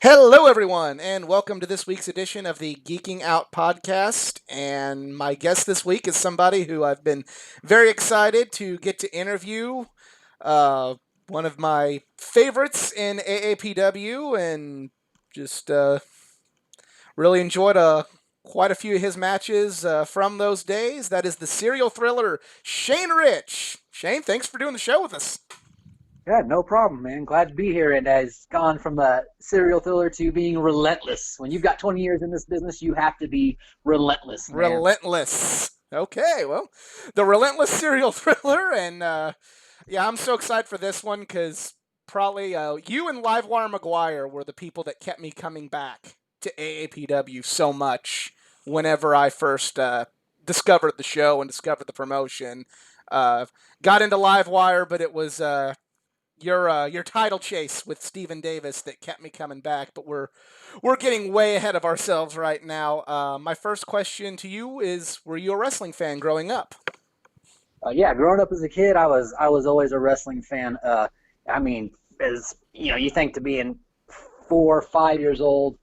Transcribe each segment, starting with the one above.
Hello, everyone, and welcome to this week's edition of the Geeking Out podcast. And my guest this week is somebody who I've been very excited to get to interview. Uh, One of my favorites in AAPW, and just really enjoyed quite a few of his matches from those days. That is the serial thriller Shane Rich. Shane, thanks for doing the show with us. Yeah, no problem, man. Glad to be here. And has gone from a serial killer to being relentless. When you've got 20 years in this business, you have to be relentless, man. Relentless. Okay, well, the Relentless serial thriller, and yeah, I'm so excited for this one because probably you and Livewire McGuire were the people that kept me coming back to AAPW so much whenever I first discovered the show and discovered the promotion. Uh, Got into Livewire, but it was your title chase with Steven Davis that kept me coming back. But we're getting way ahead of ourselves right now. My first question to you is: were you a wrestling fan growing up? Yeah, growing up as a kid, I was always a wrestling fan. I mean, as you know, you think to being 4 or 5 years old,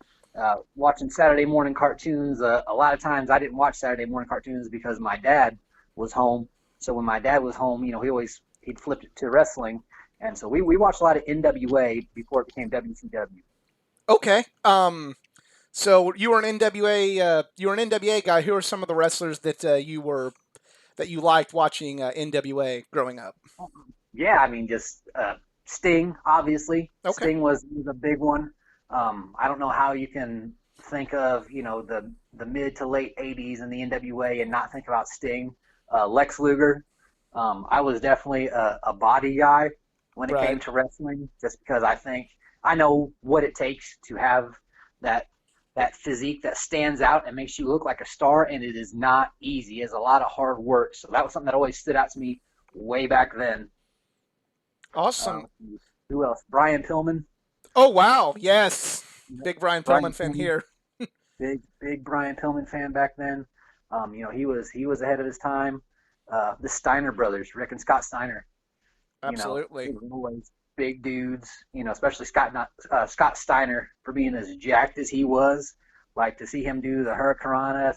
watching Saturday morning cartoons. A lot of times, I didn't watch Saturday morning cartoons because my dad was home. So when my dad was home, he'd flipped it to wrestling, and so we watched a lot of NWA before it became WCW. Okay. So you were an NWA. You were an NWA guy. Who are some of the wrestlers that you liked watching NWA growing up? Yeah, I mean, just Sting, obviously. Okay. Sting was a big one. I don't know how you can think of, the mid to late 80s in the NWA and not think about Sting. Lex Luger. I was definitely a body guy when it Right. came to wrestling, just because I know what it takes to have that that physique that stands out and makes you look like a star, and it is not easy. It's a lot of hard work. So that was something that always stood out to me way back then. Awesome. Um, who else? Brian Pillman. Oh wow. Yes. Yep. Big Brian Pillman Brian fan Pillman, here. big Brian Pillman fan back then. He was ahead of his time. The Steiner brothers, Rick and Scott Steiner. They Absolutely. were always big dudes. Especially Scott Steiner for being as jacked as he was. Like to see him do the Hurricanrana.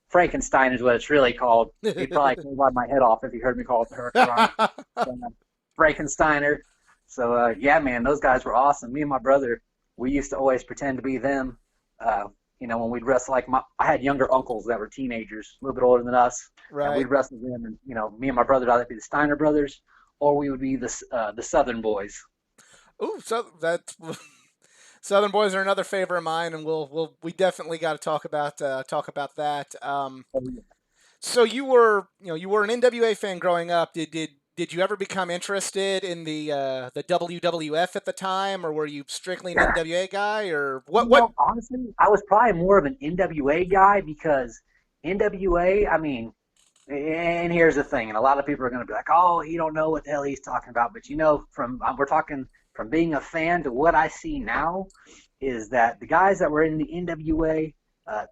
Frankenstein is what it's really called. He'd probably bite my head off if he heard me call it the Hurricanrana. Frankensteiner. So yeah, man, those guys were awesome. Me and my brother, we used to always pretend to be them. When we'd wrestle, I had younger uncles that were teenagers, a little bit older than us, and Right. we'd wrestle them. And me and my brother would either be the Steiner brothers, or we would be the Southern boys. Ooh, so that's Southern Boys are another favorite of mine, and we definitely got to talk about that. Oh, yeah. So you were an NWA fan growing up. Did you ever become interested in the WWF at the time, or were you strictly an NWA guy, or what? Honestly, I was probably more of an NWA guy because NWA, I mean, and here's the thing, and a lot of people are going to be like, "Oh, you don't know what the hell he's talking about." But we're talking from being a fan to what I see now, is that the guys that were in the NWA,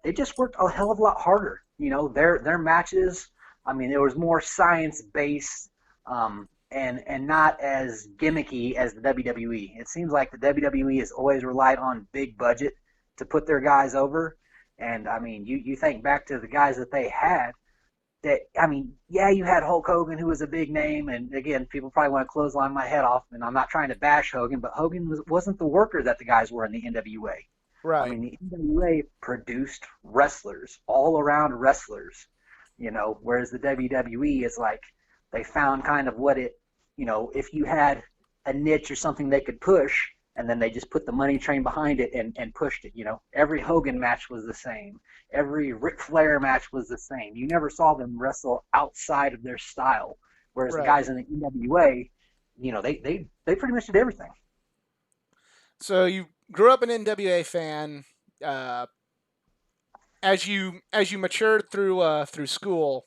they just worked a hell of a lot harder. Their matches. I mean, there was more science based, and not as gimmicky as the WWE. It seems like the WWE has always relied on big budget to put their guys over. And I mean, you think back to the guys that they had, that I mean, yeah, you had Hulk Hogan, who was a big name, and again, people probably want to clothesline my head off, and I'm not trying to bash Hogan, but Hogan wasn't the worker that the guys were in the NWA. I Right. mean, the NWA produced wrestlers, all around wrestlers, whereas the WWE is like they found kind of if you had a niche or something they could push, and then they just put the money train behind it and pushed it. Every Hogan match was the same. Every Ric Flair match was the same. You never saw them wrestle outside of their style. Whereas the Right. guys in the NWA, they pretty much did everything. So you grew up an NWA fan. Uh, as you matured through school,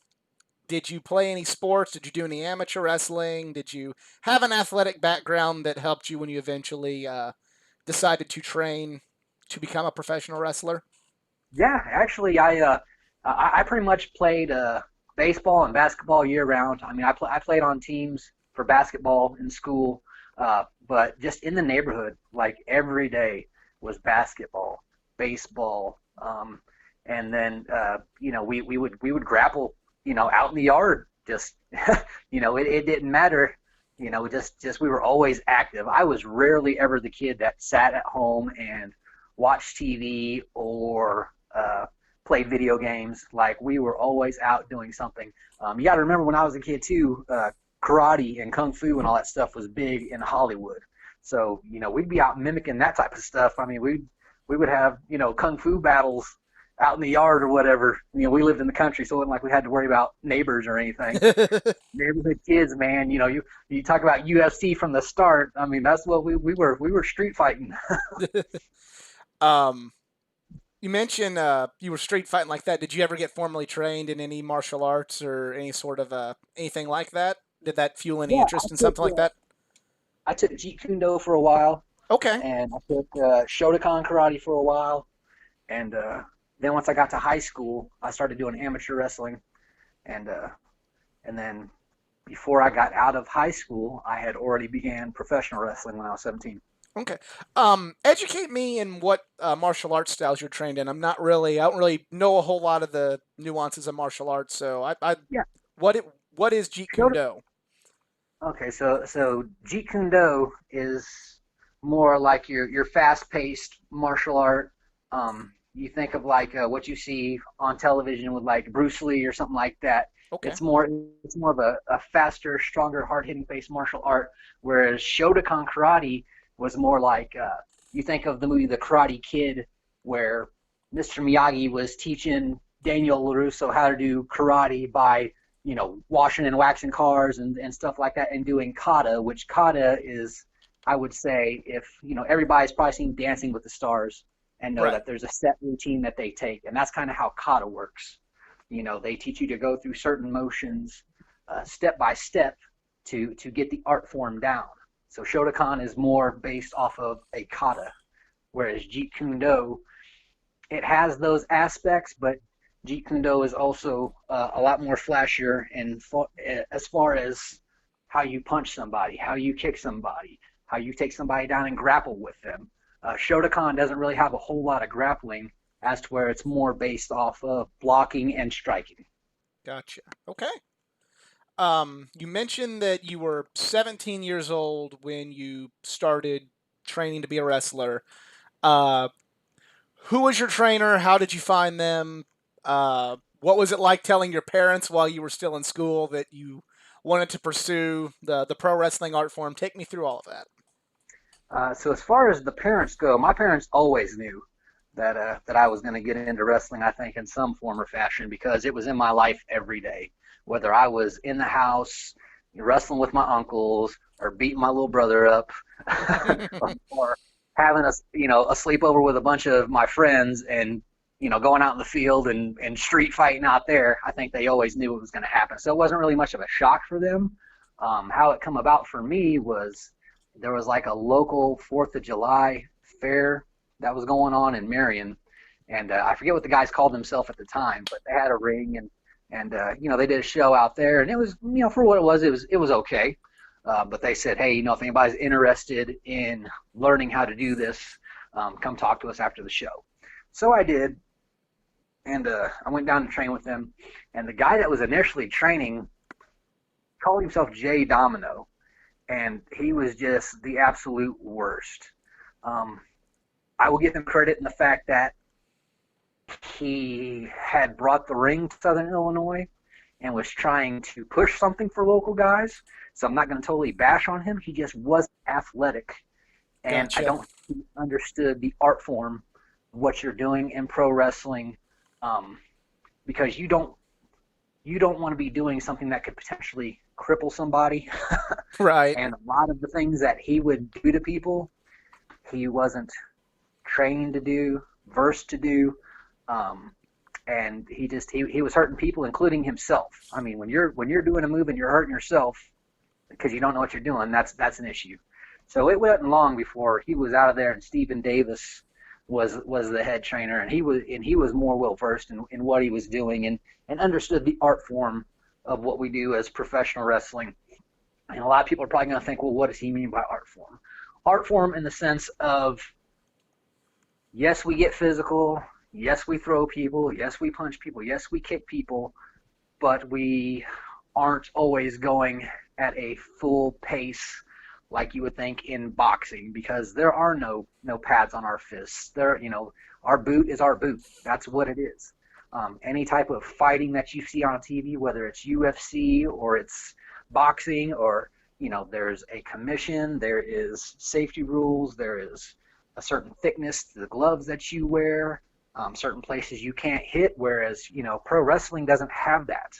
did you play any sports? Did you do any amateur wrestling? Did you have an athletic background that helped you when you eventually decided to train to become a professional wrestler? Yeah, actually, I pretty much played baseball and basketball year round. I mean, I played on teams for basketball in school. But just in the neighborhood, like every day was basketball, baseball, and then we would grapple, out in the yard. Just it didn't matter. Just we were always active. I was rarely ever the kid that sat at home and watched TV or played video games. Like we were always out doing something. You got to remember when I was a kid too, karate and kung fu and all that stuff was big in Hollywood. So we'd be out mimicking that type of stuff. I mean, we would have kung fu battles out in the yard or whatever. We lived in the country, so it wasn't like we had to worry about neighbors or anything. Neighborhood kids, man. You talk about UFC from the start. I mean, that's what we were street fighting. um, you mentioned you were street fighting like that. Did you ever get formally trained in any martial arts or any sort of anything like that? Did that fuel any Yeah, interest in something like that? I took Jeet Kune Do for a while, Okay. and I took Shotokan karate for a while, and then once I got to high school, I started doing amateur wrestling, and and then before I got out of high school, I had already began professional wrestling when I was 17. Okay. Educate me in what martial arts styles you're trained in. I don't really know a whole lot of the nuances of martial arts. So Yeah, what is Jeet Kune Shota. Do? Okay, so Jeet Kune Do is more like your fast-paced martial art. You think of like what you see on television with like Bruce Lee or something like that. Okay. It's more of a faster, stronger, hard-hitting based martial art. Whereas Shotokan karate was more like you think of the movie The Karate Kid, where Mr. Miyagi was teaching Daniel LaRusso how to do karate by washing and waxing cars and stuff like that, and doing kata, which kata is, I would say, if everybody's probably seen Dancing with the Stars and know Right. that there's a set routine that they take, and that's kind of how kata works. They teach you to go through certain motions step by step to get the art form down. So Shotokan is more based off of a kata, whereas Jeet Kune Do, it has those aspects, but Jeet Kune Do is also a lot more flashier and as far as how you punch somebody, how you kick somebody, how you take somebody down and grapple with them. Shotokan doesn't really have a whole lot of grappling, as to where it's more based off of blocking and striking. Gotcha. Okay. You mentioned that you were 17 years old when you started training to be a wrestler. Uh, who was your trainer? How did you find them? What was it like telling your parents while you were still in school that you wanted to pursue the pro wrestling art form? Take me through all of that. So as far as the parents go, my parents always knew that I was going to get into wrestling. I think in some form or fashion, because it was in my life every day. Whether I was in the house wrestling with my uncles or beating my little brother up, or having a sleepover with a bunch of my friends and going out in the field and street fighting out there, I think they always knew it was going to happen. So it wasn't really much of a shock for them. How it come about for me was there was like a local Fourth of July fair that was going on in Marion, and I forget what the guys called themselves at the time, but they had a ring and they did a show out there, and it was for what it was okay. But they said, hey, if anybody's interested in learning how to do this, come talk to us after the show. So I did, and I went down to train with them, and the guy that was initially training called himself Jay Domino, and he was just the absolute worst. Um, I will give him credit in the fact that he had brought the ring to Southern Illinois and was trying to push something for local guys. So I'm not going to totally bash on him. He just wasn't athletic, and I Gotcha. don't think he understood the art form, what you're doing in pro wrestling, um, because you don't want to be doing something that could potentially cripple somebody. Right. And a lot of the things that he would do to people, he wasn't trained to do, versed to do, um, and he was hurting people, including himself. I mean, when you're doing a move and you're hurting yourself because you don't know what you're doing, that's an issue. So it wasn't long before he was out of there, and Stephen Davis was the head trainer, and he was more well versed in what he was doing and understood the art form of what we do as professional wrestling. And a lot of people are probably going to think, well, what does he mean by art form? Art form in the sense of, yes, we get physical. Yes, we throw people. Yes, we punch people. Yes, we kick people. But we aren't always going at a full pace like you would think in boxing, because there are no pads on our fists. Our boot is our boot. That's what it is. Any type of fighting that you see on TV, whether it's UFC or it's boxing, or there's a commission, there is safety rules, there is a certain thickness to the gloves that you wear, certain places you can't hit, whereas pro wrestling doesn't have that.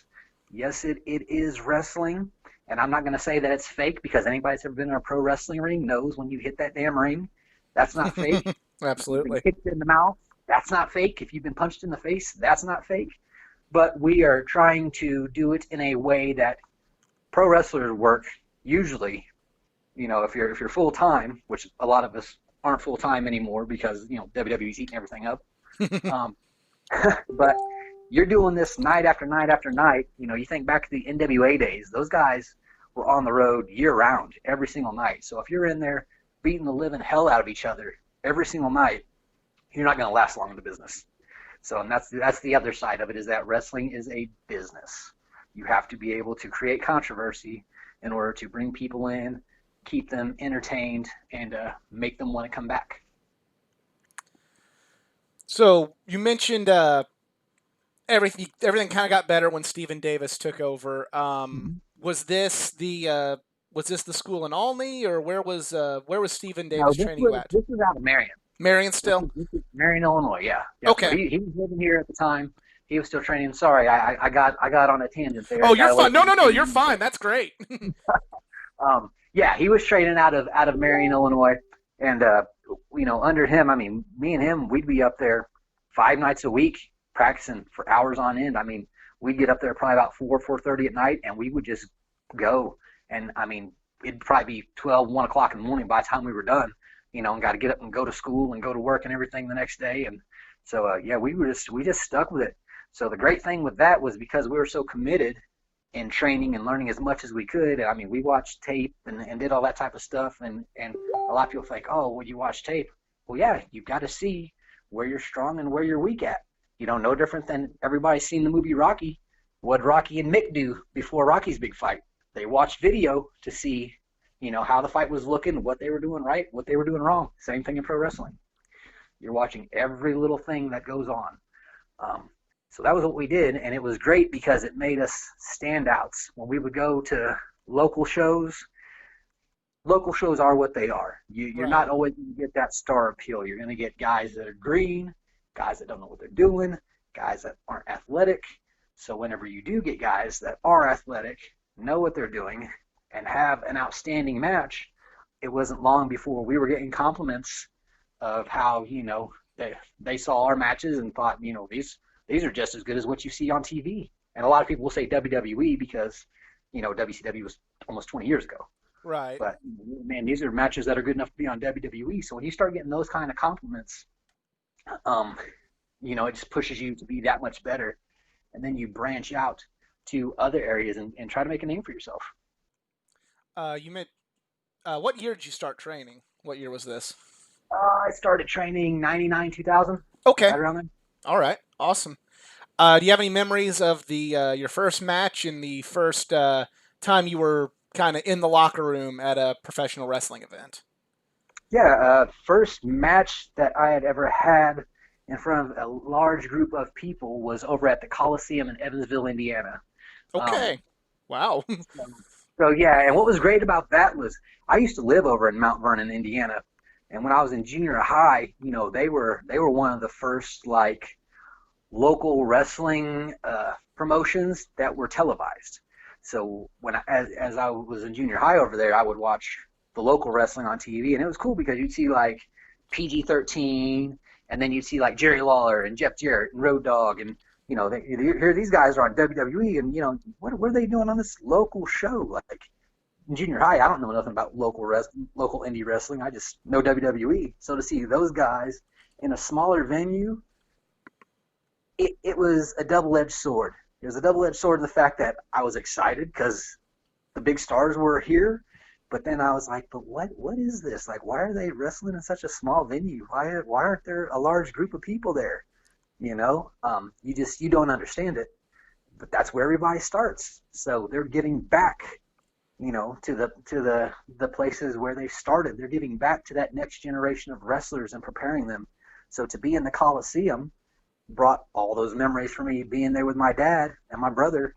Yes, it is wrestling, and I'm not going to say that it's fake, because anybody that's ever been in a pro wrestling ring knows when you hit that damn ring, that's not fake. If you've been Absolutely. kicked in the mouth, that's not fake. If you've been punched in the face, that's not fake. But we are trying to do it in a way that pro wrestlers work usually. If you're full time, which a lot of us aren't full time anymore, because WWE's eating everything up. Um, but you're doing this night after night after night. You think back to the NWA days; those guys were on the road year round, every single night. So if you're in there beating the living hell out of each other every single night, you're not going to last long in the business. So, and that's the other side of it, is that wrestling is a business. You have to be able to create controversy in order to bring people in, keep them entertained, and make them want to come back. So you mentioned everything kind of got better when Stephen Davis took over. Mm-hmm. Was this the school in Olney, or where was Stephen No, Davis training you at? this was out of Marion. Marion This still? was, this was Marion, Illinois. Yeah, yeah. So Okay. he was living here at the time. He was still training. Sorry, I got on a tangent there Oh, and you're got away fine. No, from no, no, you're the. fine. That's great. Yeah, he was training out of Marion, Illinois, and under him, I mean, me and him, we'd be up there 5 nights a week practicing for hours on end. I mean, we'd get up there probably about 4:30 at night, and we would just go. And I mean, it'd probably be 1 o'clock in the morning by the time we were done. And got to get up and go to school and go to work and everything the next day. And so yeah, we just stuck with it. So the great thing with that was, because we were so committed in training and learning as much as we could. I mean, we watched tape and did all that type of stuff. And a lot of people think, oh, well, you watch tape. Well, yeah, you've got to see where you're strong and where you're weak at. No different than everybody's seen the movie Rocky. What did Rocky and Mick do before Rocky's big fight? They watched video to see, how the fight was looking, what they were doing right, what they were doing wrong. Same thing in pro wrestling. You're watching every little thing that goes on. Um, so that was what we did, and it was great because it made us standouts. When we would go to local shows, local shows are what they are. You're Right. not always going to get that star appeal. You're going to get guys that are green, guys that don't know what they're doing, guys that aren't athletic. So whenever you do get guys that are athletic, know what they're doing, and have an outstanding match, it wasn't long before we were getting compliments of how they saw our matches and thought, these are just as good as what you see on TV. And a lot of people will say WWE because WCW was almost 20 years ago. Right. But man, these are matches that are good enough to be on WWE. So when you start getting those kind of compliments, um, it just pushes you to be that much better. And then you branch out to other areas and try to make a name for yourself. You meant what year did you start training? What year was this? I started training 99, 2000, Okay. right around then. All right. Awesome. Do you have any memories of the your first match and the first time you were kind of in the locker room at a professional wrestling event? Yeah, first match that I had ever had in front of a large group of people was over at the Coliseum in Evansville, Indiana. Um, Okay. Wow. so yeah, and what was great about that was I used to live over in Mount Vernon, Indiana, and when I was in junior high, they were one of the first like local wrestling promotions that were televised. So as I was in junior high over there, I would watch the local wrestling on TV, and it was cool because you'd see like PG-13, and then you'd see like Jerry Lawler and Jeff Jarrett and Road Dogg, and here these guys are on WWE, and what are they doing on this local show? Like in junior high, I don't know nothing about local indie wrestling. I just know WWE. So to see those guys in a smaller venue, it was a double-edged sword. It was a double-edged sword in the fact that I was excited because the big stars were here. But then I was like, but what is this? Like, why are they wrestling in such a small venue? Why aren't there a large group of people there? You don't understand it. But that's where everybody starts. So they're giving back, to the places where they started. They're giving back to that next generation of wrestlers and preparing them. So to be in the Coliseum brought all those memories for me, being there with my dad and my brother,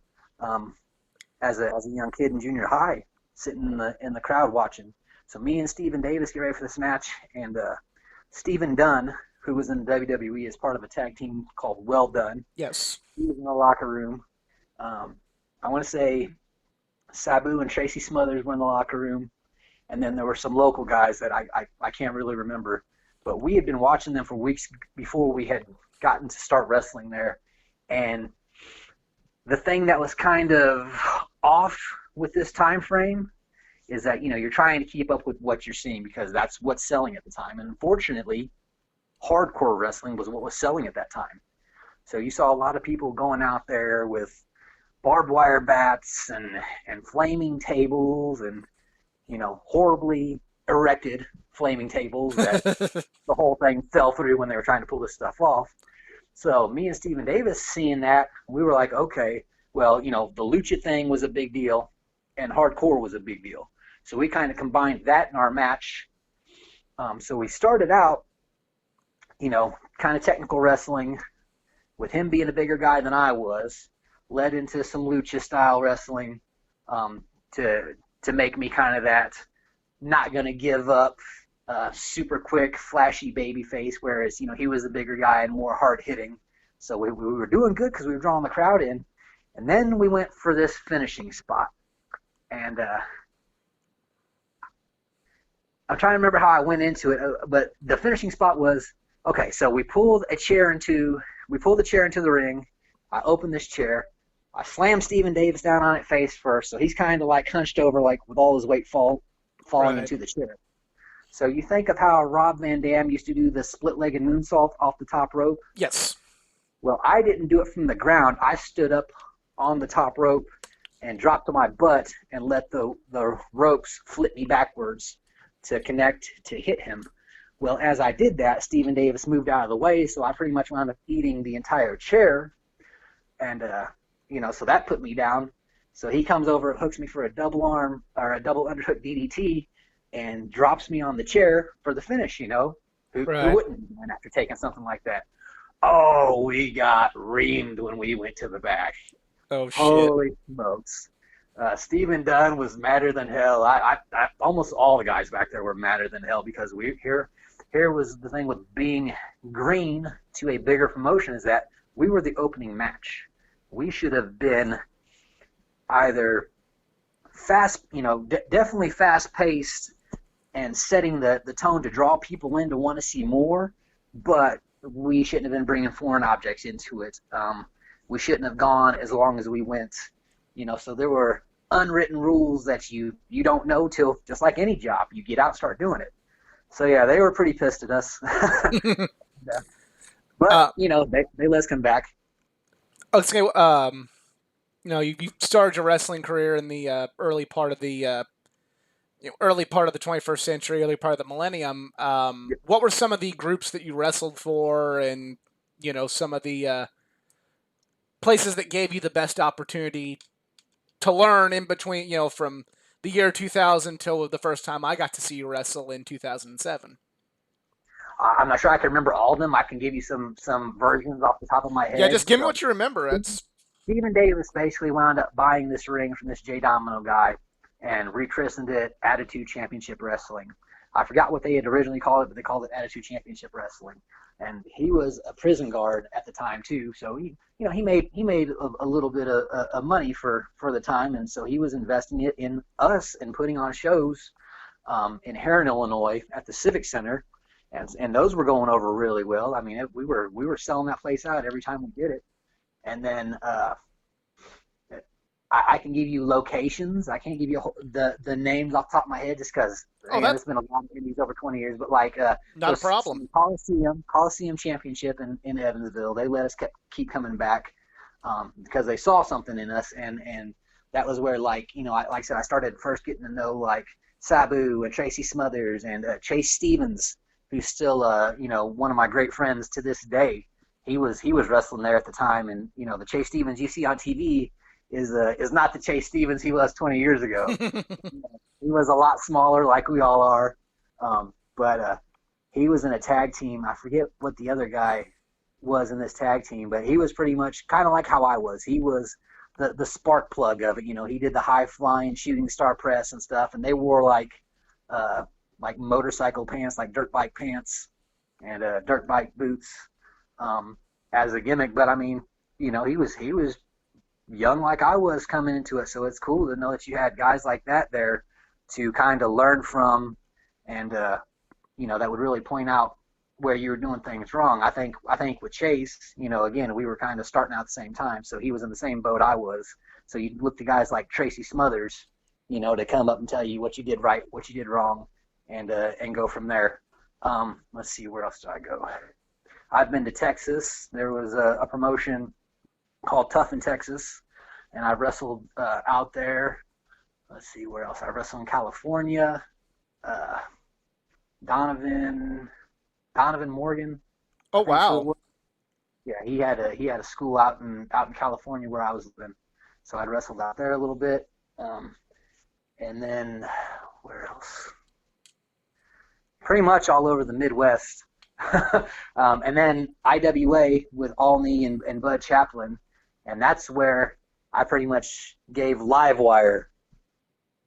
as a young kid in junior high, sitting in the crowd watching. So me and Stephen Davis get ready for this match, and Stephen Dunn, who was in WWE as part of a tag team called Well Done, Yes. he was in the locker room. I want to say Sabu and Tracy Smothers were in the locker room, and then there were some local guys that I can't really remember. But we had been watching them for weeks before we had gotten to start wrestling there. And the thing that was kind of off with this time frame is that, you're trying to keep up with what you're seeing because that's what's selling at the time. And unfortunately, hardcore wrestling was what was selling at that time. So you saw a lot of people going out there with barbed wire bats and flaming tables and, horribly erected flaming tables that the whole thing fell through when they were trying to pull this stuff off. So me and Stephen Davis seeing that, we were like, okay, well, the lucha thing was a big deal and hardcore was a big deal. So we kind of combined that in our match. So we started out, kind of technical wrestling with him being a bigger guy than I was, led into some lucha style wrestling to make me kind of that not going to give up super quick, flashy baby face, whereas, he was a bigger guy and more hard hitting. So we were doing good because we were drawing the crowd in. And then we went for this finishing spot. And I'm trying to remember how I went into it, but the finishing spot was, okay, so we pulled the chair into the ring. I opened this chair. I slammed Stephen Davis down on it face first, so he's kind of like hunched over, like with all his weight falling Right. into the chair. So you think of how Rob Van Dam used to do the split-legged moonsault off the top rope? Yes. Well, I didn't do it from the ground. I stood up on the top rope and dropped to my butt and let the ropes flip me backwards to connect to hit him. Well, as I did that, Stephen Davis moved out of the way, so I pretty much wound up eating the entire chair. And, so that put me down. So he comes over, hooks me for a double arm or a double underhook DDT and drops me on the chair for the finish, Who Right. wouldn't after taking something like that? Oh, we got reamed when we went to the back. Oh, shit. Holy smokes. Stephen Dunn was madder than hell. I almost all the guys back there were madder than hell because here was the thing with being green to a bigger promotion is that we were the opening match. We should have been either fast, definitely fast-paced and setting the tone to draw people in to want to see more, but we shouldn't have been bringing foreign objects into it. We shouldn't have gone as long as we went, so there were unwritten rules that you don't know till, just like any job, you get out and start doing it. So, yeah, they were pretty pissed at us. Yeah. But, they let us come back. Okay. You started your wrestling career in the early part of the 21st century, early part of the millennium. What were some of the groups that you wrestled for, and some of the places that gave you the best opportunity to learn in between, from the year 2000 till the first time I got to see you wrestle in 2007? I'm not sure I can remember all of them. I can give you some versions off the top of my Yeah, head. just give me So what you remember. That's Stephen Davis basically wound up buying this ring from this J Domino guy and rechristened it Attitude Championship Wrestling. I forgot what they had originally called it, but they called it Attitude Championship Wrestling. And he was a prison guard at the time too, so he made a little bit of money for the time, and so he was investing it in us and putting on shows in Heron, Illinois, at the Civic Center, and those were going over really well. I mean, we were selling that place out every time we did it. And then I can give you locations. I can't give you the names off the top of my head just because it's been a long indies over 20 years. But not a problem. Coliseum Championship in Evansville, they let us keep coming back because they saw something in us. And that was where, like, like I said, I started first getting to know like Sabu and Tracy Smothers and Chase Stevens, who's still one of my great friends to this day. He was wrestling there at the time, and the Chase Stevens you see on TV is not the Chase Stevens he was 20 years ago. He was a lot smaller, like we all are. But he was in a tag team. I forget what the other guy was in this tag team, but he was pretty much kind of like how I was. He was the spark plug of it. He did the high flying shooting star press and stuff, and they wore like motorcycle pants, like dirt bike pants, and dirt bike boots as a gimmick. But I mean, he was young like I was coming into it, so it's cool to know that you had guys like that there to kind of learn from, and that would really point out where you were doing things wrong. I think with Chase, again, we were kind of starting out at the same time, so he was in the same boat I was. So you look to guys like Tracy Smothers, to come up and tell you what you did right, what you did wrong, and go from there. Let's see, where else did I go? I've been to Texas. There was a promotion called Tough in Texas, and I wrestled out there. Let's see, where else? I wrestled in California. Uh, Donovan Morgan, Oh, I think who it wow. was. Yeah, he had a school out in California where I was living, so I'd wrestled out there a little bit. And then where else? Pretty much all over the Midwest. And then IWA with Alney and Bud Chaplin, and that's where I pretty much gave Livewire.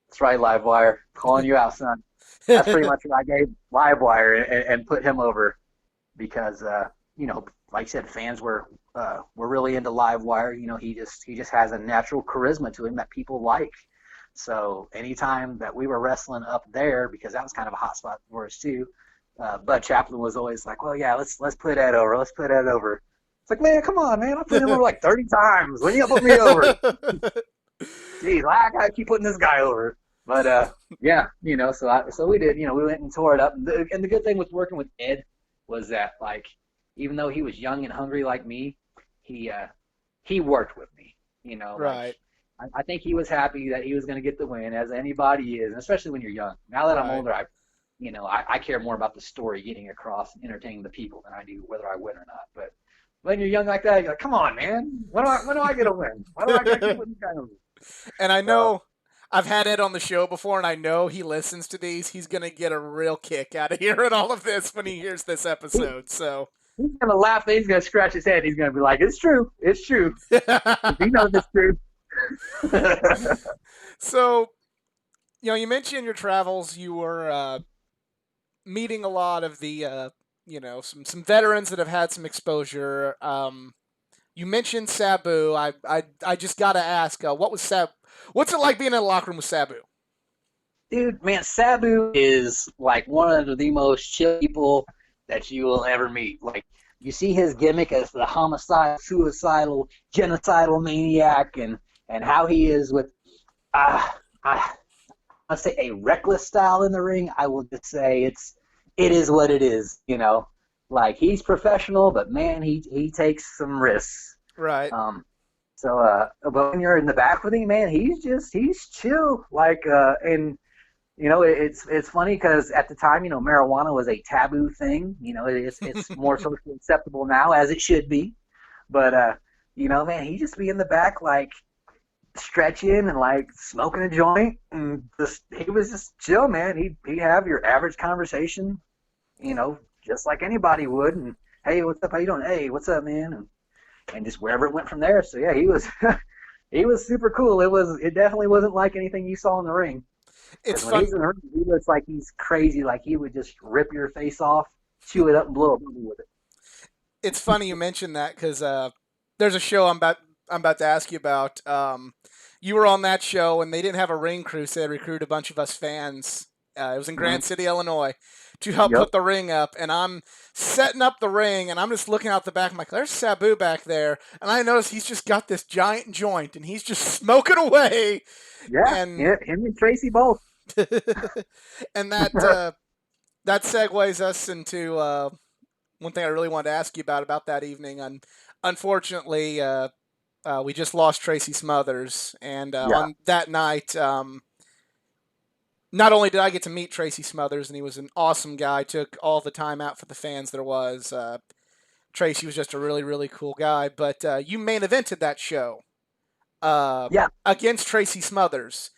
That's right, Livewire, calling you out, son. That's pretty much what I gave Livewire and put him over because like I said, fans were really into Livewire. He just has a natural charisma to him that people like. So anytime that we were wrestling up there, because that was kind of a hot spot for us too, Bud Chaplin was always like, "Well, yeah, let's put Ed over. Let's put Ed over." It's like, man, come on, man. I put him over like 30 times. When you put me over? Jeez, I gotta keep putting this guy over. But yeah, so we did. We went and tore it up. And the good thing with working with Ed was that, like, even though he was young and hungry like me, he he worked with me. Like, Right, I think he was happy that he was going to get the win, as anybody is, and especially when you're young. Now that I'm right. older, I care more about the story getting across and entertaining the people than I do whether I win or not. But when you're young like that, you're like, come on, man, when do I get a win? Why do I got to keep putting this guy over? And I So know I've had Ed on the show before, and I know he listens to these. He's gonna get a real kick out of hearing all of this when he hears this he, episode. So, he's going to laugh. He's going to scratch his head. He's going to be like, it's true. It's true. He knows it's true. so you mentioned your travels. You were meeting a lot of the some veterans that have had some exposure. You mentioned Sabu. I just gotta ask, what was Sab? What's it like being in a locker room with Sabu? Dude, man, Sabu is like one of the most chill people that you will ever meet. Like, you see his gimmick as the homicide, suicidal, genocidal maniac, and how he is with, uh, I I say a reckless style in the ring. I will just say it is what it is. Like, he's professional, but man, he takes some risks. Right. Um, but when you're in the back with him, man, he's chill. Like, and it's funny because at the time, marijuana was a taboo thing. It's more socially acceptable now, as it should be. But man, he just be in the back, like, stretching and like smoking a joint, and just he was just chill, man. He'd have your average conversation, just like anybody would. And hey, what's up? How you doing? Hey, what's up, man? And just wherever it went from there. So yeah, he was he was super cool. It definitely wasn't like anything you saw in the ring. It's Because when fun. he's in the ring, he looks like he's crazy. Like, he would just rip your face off, chew it up, and blow a bubble with it. It's funny you mentioned that because there's a show I'm about to ask you about. You were on that show, and they didn't have a ring crew, so they recruited a bunch of us fans. It was in Mm-hmm. Grant City, Illinois, to help Yep. put the ring up. And I'm setting up the ring, and I'm just looking out the back. I'm like, there's Sabu back there. And I notice he's just got this giant joint, and he's just smoking away. Yeah. And Yeah. Him and Tracy both. and that segues us into one thing I really wanted to ask you about that evening. And unfortunately, we just lost Tracy Smothers, and Yeah. on that night, not only did I get to meet Tracy Smothers, and he was an awesome guy, took all the time out for the fans there was. Tracy was just a really, really cool guy. But you main evented that show uh, Yeah. against Tracy Smothers,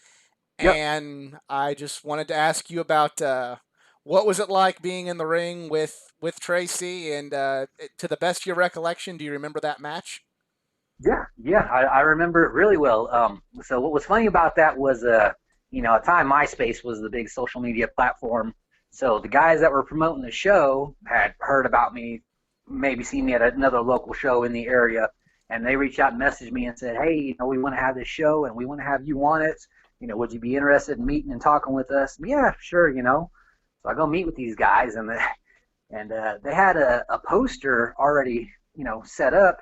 Yep. and I just wanted to ask you about what was it like being in the ring with Tracy, and to the best of your recollection, do you remember that match? Yeah, yeah, I remember it really well. So what was funny about that was, at the time MySpace was the big social media platform. So the guys that were promoting the show had heard about me, maybe seen me at another local show in the area, and they reached out and messaged me and said, "Hey, we want to have this show and we want to have you on it. Would you be interested in meeting and talking with us?" Yeah, sure. So I go meet with these guys, and they had a poster already, set up,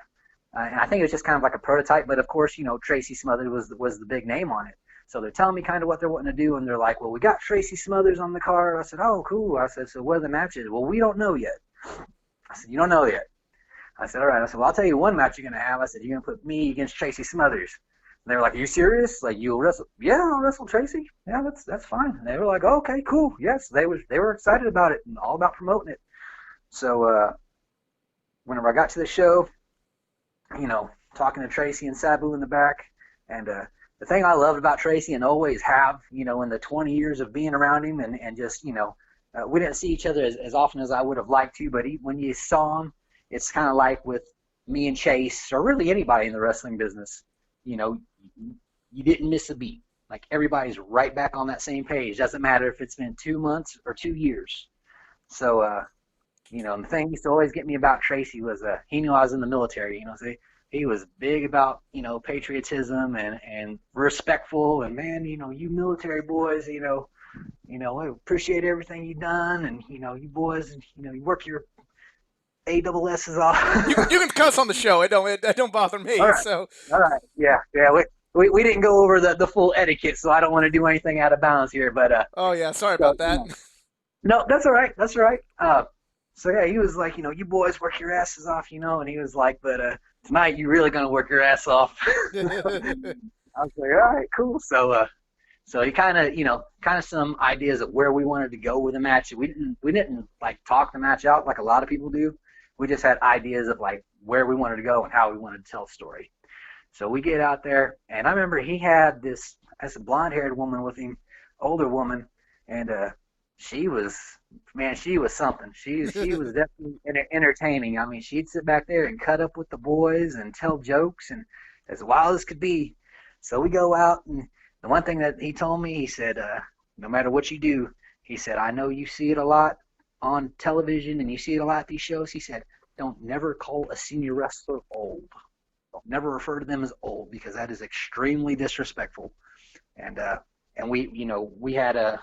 and I think it was just kind of like a prototype. But of course, Tracy Smothers was the big name on it. So they're telling me kind of what they're wanting to do, and they're like, "Well, we got Tracy Smothers on the card." I said, "Oh, cool." I said, "So what are the matches?" "Well, we don't know yet." I said, "You don't know yet?" I said, "All right." I said, "Well, I'll tell you one match you're gonna have." I said, "You're gonna put me against Tracy Smothers." And they were like, "Are you serious? Like you'll wrestle?" "Yeah, I'll wrestle Tracy. Yeah, that's fine." And they were like, oh, "Okay, cool." Yes, they were excited about it and all about promoting it. So whenever I got to the show, talking to Tracy and Sabu in the back. And the thing I loved about Tracy and always have, in the 20 years of being around him and just, we didn't see each other as often as I would have liked to, but when you saw him, it's kind of like with me and Chase, or really anybody in the wrestling business, you know, you didn't miss a beat. Like everybody's right back on that same page. Doesn't matter if it's been 2 months or 2 years. So, and the thing used to always get me about Tracy was he knew I was in the military. So he was big about patriotism and respectful. And man, you military boys, I appreciate everything you've done. And you boys, you work your AWSs off. You can cuss on the show. It don't bother All me. right, So all right, yeah, yeah. We didn't go over the full etiquette, so I don't want to do anything out of bounds here. But oh yeah, sorry so about that. no, that's all right. That's all right. So yeah, he was like, you boys work your asses off, and he was like, but tonight you really gonna work your ass off. I was like, all right, cool. So he kind of some ideas of where we wanted to go with the match. We didn't like talk the match out like a lot of people do. We just had ideas of like where we wanted to go and how we wanted to tell the story. So we get out there, and I remember he had this as a blonde-haired woman with him, older woman, and she was, man, she was something. She was definitely entertaining. I mean, she'd sit back there and cut up with the boys and tell jokes and as wild as could be. So we go out, and the one thing that he told me, he said, no matter what you do, he said, I know you see it a lot on television and you see it a lot at these shows. He said, don't never call a senior wrestler old. Don't never refer to them as old because that is extremely disrespectful. And we had a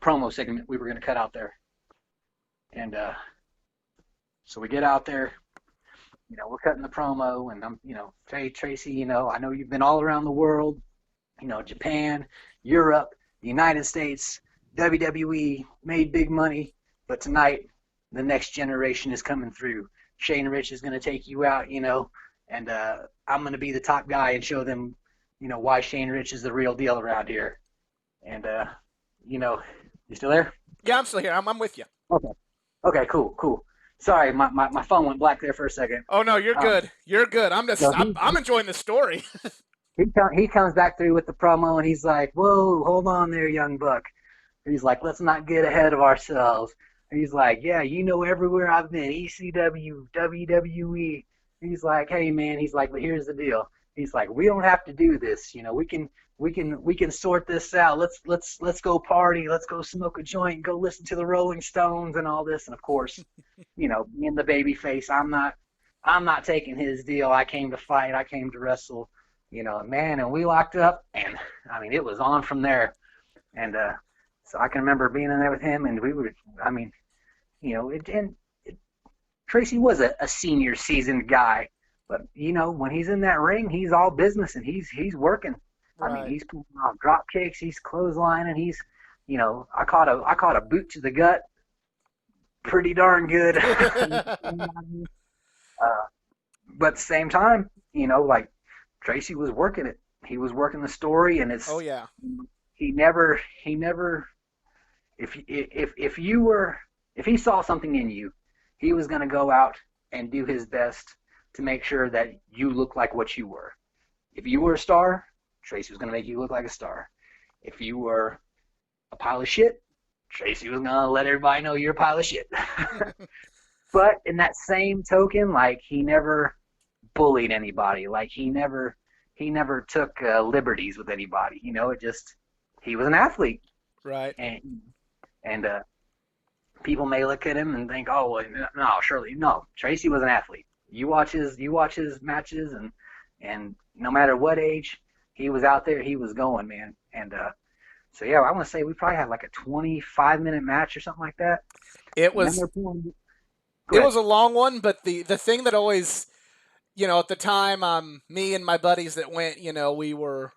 promo segment we were going to cut out there. And so we get out there, we're cutting the promo, and I'm, hey, Tracy, I know you've been all around the world, Japan, Europe, the United States, WWE, made big money, but tonight the next generation is coming through. Shane Rich is going to take you out, and I'm going to be the top guy and show them, why Shane Rich is the real deal around here. And, you still there? Yeah, I'm still here. I'm with you. Okay. Okay, cool. Sorry, my phone went black there for a second. Oh no, you're Um, good. You're good. I'm just so I'm enjoying the story. he comes back through with the promo, and he's like, whoa, hold on there, young buck. He's like, let's not get ahead of ourselves. He's like, yeah, everywhere I've been, ECW, WWE. He's like, hey man, he's like, but here's the deal. He's like, we don't have to do this. We can sort this out. Let's go party. Let's go smoke a joint. Go listen to the Rolling Stones and all this. And of course, me and the baby face. I'm not taking his deal. I came to fight. I came to wrestle. Man, and we locked up, and I mean, it was on from there. And so I can remember being in there with him, and we would. I mean, Tracy was a senior seasoned guy, but when he's in that ring, he's all business and he's working. I mean, Right. he's pulling off drop kicks, he's clotheslining, I caught a boot to the gut, pretty darn good. But at the same time, like Tracy was working it. He was working the story, and Oh it's yeah. he never if you were if he saw something in you, he was going to go out and do his best to make sure that you look like what you were. If you were a star, Tracy was going to make you look like a star. If you were a pile of shit, Tracy was going to let everybody know you're a pile of shit. But in that same token, like he never bullied anybody. Like he never took liberties with anybody. You know, it just he was an athlete, Right. and and people may look at him and think, oh well, no, surely no. Tracy was an athlete. You watch his matches, and no matter what age he was out there, he was going, man. And so yeah, I want to say we probably had like a 25-minute match or something like that. It And then was they're pulling. Go it ahead. was a long one, but the thing that always, at the time, me and my buddies that went, we were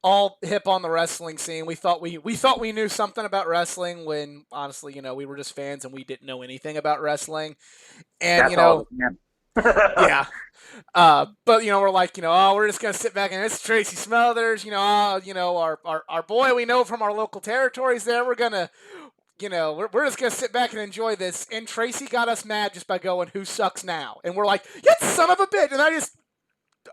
all hip on the wrestling scene. We thought we knew something about wrestling when honestly, we were just fans and we didn't know anything about wrestling. And That's all of us, man. yeah. But we're like, oh, we're just gonna sit back and it's Tracy Smothers, our boy we know from our local territories there. We're gonna, we're just gonna sit back and enjoy this. And Tracy got us mad just by going, "Who sucks now?" And we're like, "You son of a bitch!" And I just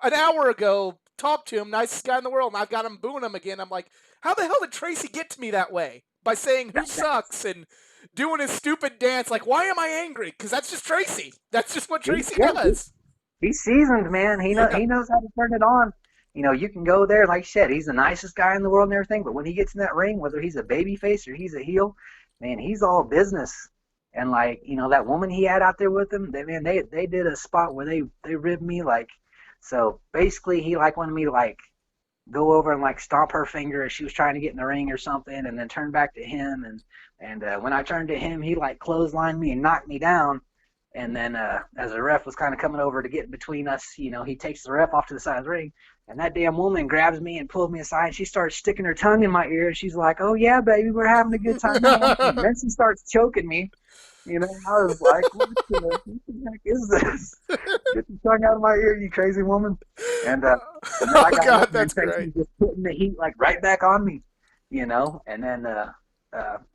an hour ago talked to him, nicest guy in the world, and I've got him booing him again. I'm like, how the hell did Tracy get to me that way by saying "Who that, sucks" and doing his stupid dance? Like, why am I angry? Because that's just Tracy. That's just what Tracy yeah, does. he's seasoned, man. Yeah. He knows how to turn it on. You know, you can go there, like you said, he's the nicest guy in the world and everything. But when he gets in that ring, whether he's a baby face or he's a heel, man, he's all business. And like, that woman he had out there with him, they did a spot where they ribbed me like. So basically, he like wanted me to like go over and like stomp her finger as she was trying to get in the ring or something, and then turn back to him. And when I turned to him, he like clotheslined me and knocked me down. And then as the ref was kind of coming over to get between us, he takes the ref off to the side of the ring, and that damn woman grabs me and pulls me aside. She starts sticking her tongue in my ear, and she's like, "Oh yeah, baby, we're having a good time now." And then she starts choking me. I was like, what the heck is this? Get the tongue out of my ear, you crazy woman. And then I Oh got up God, and then that's Tracy great. just putting the heat like right back on me, and then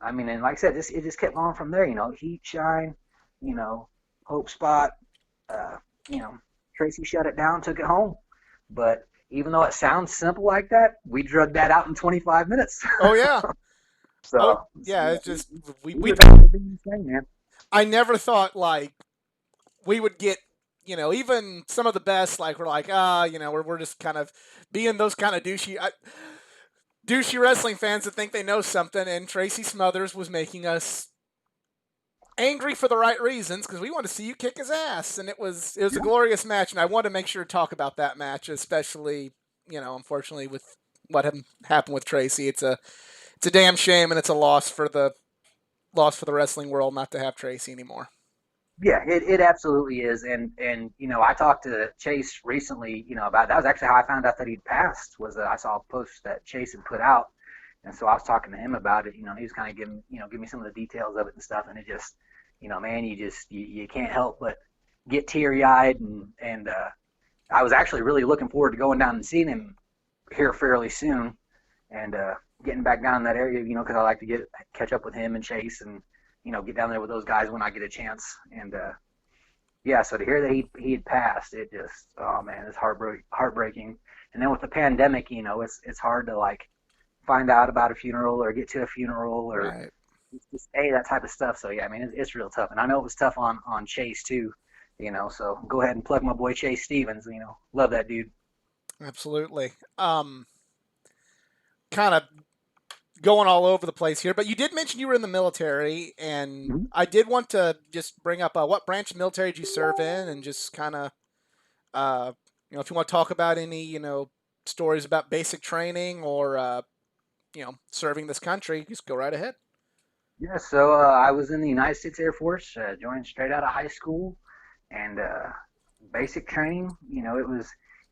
I mean, and like I said, it just kept going from there, heat, shine, you know, hope spot, uh, you know, Tracy shut it down, took it home. But even though it sounds simple like that, we drug that out in 25 minutes. Oh yeah. Oh So yeah. yeah, It's just he we was able to be insane, man. I never thought like we would get, even some of the best, like we're like, we're just kind of being those kind of douchey wrestling fans that think they know something. And Tracy Smothers was making us angry for the right reasons because we want to see you kick his ass. And it was a Yeah, glorious match. And I want to make sure to talk about that match, especially, unfortunately with what happened with Tracy. It's a damn shame, and it's a loss for the wrestling world not to have Tracy anymore. yeah, it absolutely is. And I talked to Chase recently, about that was actually how I found out that he'd passed. Was that I saw a post that Chase had put out, and so I was talking to him about it. He was kind of giving me some of the details of it and stuff, and it just, man, you can't help but get teary eyed, and I was actually really looking forward to going down and seeing him here fairly soon, and getting back down in that area, because I like to catch up with him and Chase, and get down there with those guys when I get a chance. And yeah, so to hear that he had passed, it just, oh man, it's heartbreaking. And then with the pandemic, it's hard to like find out about a funeral or get to a funeral or Right. just that type of stuff. So yeah, I mean it's real tough, and I know it was tough on Chase too. So go ahead and plug my boy Chase Stevens. Love that dude. Absolutely. Kind of going all over the place here, but you did mention you were in the military, and Mm-hmm. I did want to just bring up what branch of military did you serve in, and just kind of, if you want to talk about any, stories about basic training or, serving this country, just go right ahead. Yeah, so I was in the United States Air Force, joined straight out of high school, and basic training.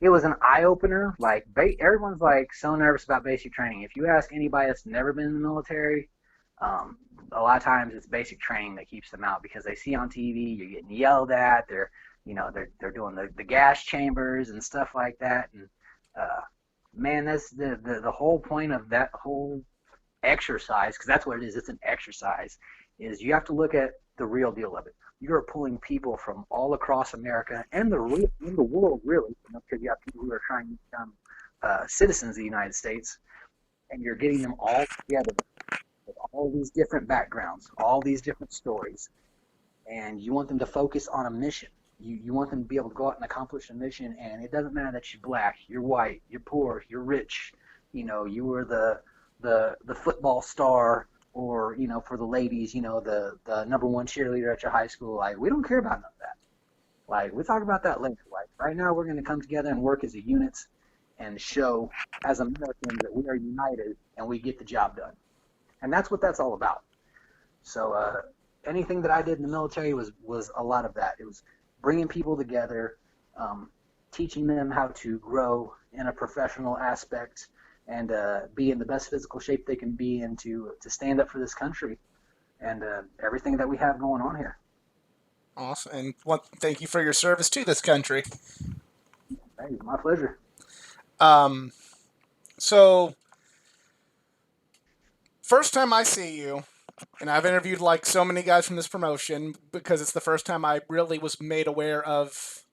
It was an eye opener. Like everyone's like so nervous about basic training. If you ask anybody that's never been in the military, um, a lot of times it's basic training that keeps them out because they see on TV you're getting yelled at. They're doing the gas chambers and stuff like that, and uh, man, that's the whole point of that whole exercise, because that's what it is. It's an exercise. Is you have to look at the real deal of it. You're pulling people from all across America and in the world, really, because you have people who are trying to become citizens of the United States, and you're getting them all together with all these different backgrounds, all these different stories, and you want them to focus on a mission. You want them to be able to go out and accomplish a mission, and it doesn't matter that you're black, you're white, you're poor, you're rich. You were the football star, or for the ladies, the number one cheerleader at your high school. Like, we don't care about none of that. Like, we talk about that later. Like, right now, we're going to come together and work as a unit and show as Americans that we are united and we get the job done. And that's what that's all about. So anything that I did in the military was a lot of that. It was bringing people together, um, teaching them how to grow in a professional aspect, and be in the best physical shape they can be in to stand up for this country and everything that we have going on here. Awesome. And thank you for your service to this country. Hey, my pleasure. Um, so first time I see you, and I've interviewed like so many guys from this promotion because it's the first time I really was made aware of,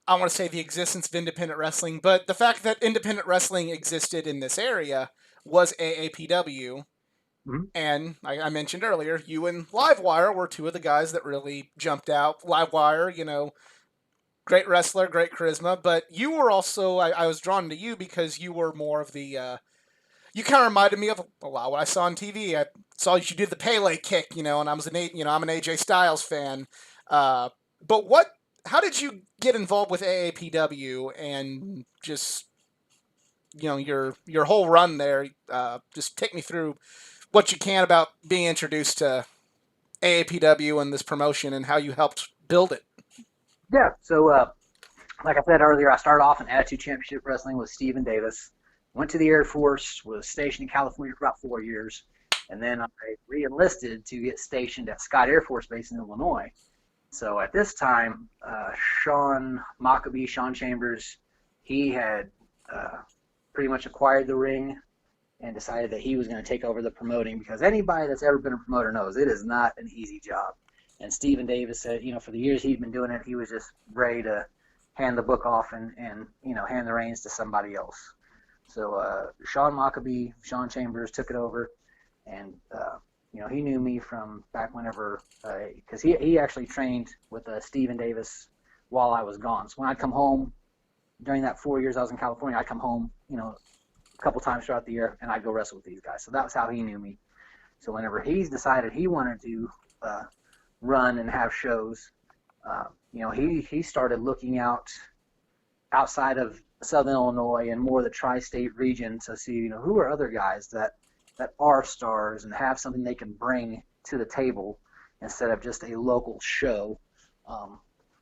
I want to say, the existence of independent wrestling, but the fact that independent wrestling existed in this area was AAPW. Mm-hmm. And I mentioned earlier, you and Livewire were two of the guys that really jumped out. Livewire, great wrestler, great charisma, but you were also, I was drawn to you because you were more of the, you kind of reminded me of a lot of what I saw on TV. I saw you did the Pele kick, and I'm an AJ Styles fan. Uh, but how did you get involved with AAPW and just, your whole run there? Just take me through what you can about being introduced to AAPW and this promotion and how you helped build it. Yeah. So like I said earlier, I started off in Attitude Championship Wrestling with Stephen Davis. Went to the Air Force, was stationed in California for about 4 years, and then I re-enlisted to get stationed at Scott Air Force Base in Illinois. So at this time, Sean Chambers, he had pretty much acquired the ring and decided that he was going to take over the promoting, because anybody that's ever been a promoter knows it is not an easy job. And Stephen Davis said, for the years he'd been doing it, he was just ready to hand the book off and hand the reins to somebody else. So Sean Chambers took it over, and he knew me from back whenever, because he actually trained with Stephen Davis while I was gone. So when I'd come home during that 4 years I was in California, I'd come home, a couple times throughout the year, and I'd go wrestle with these guys. So that was how he knew me. So whenever he's decided he wanted to run and have shows, he started looking outside of Southern Illinois and more the tri-state region to see, who are other guys that are stars and have something they can bring to the table instead of just a local show.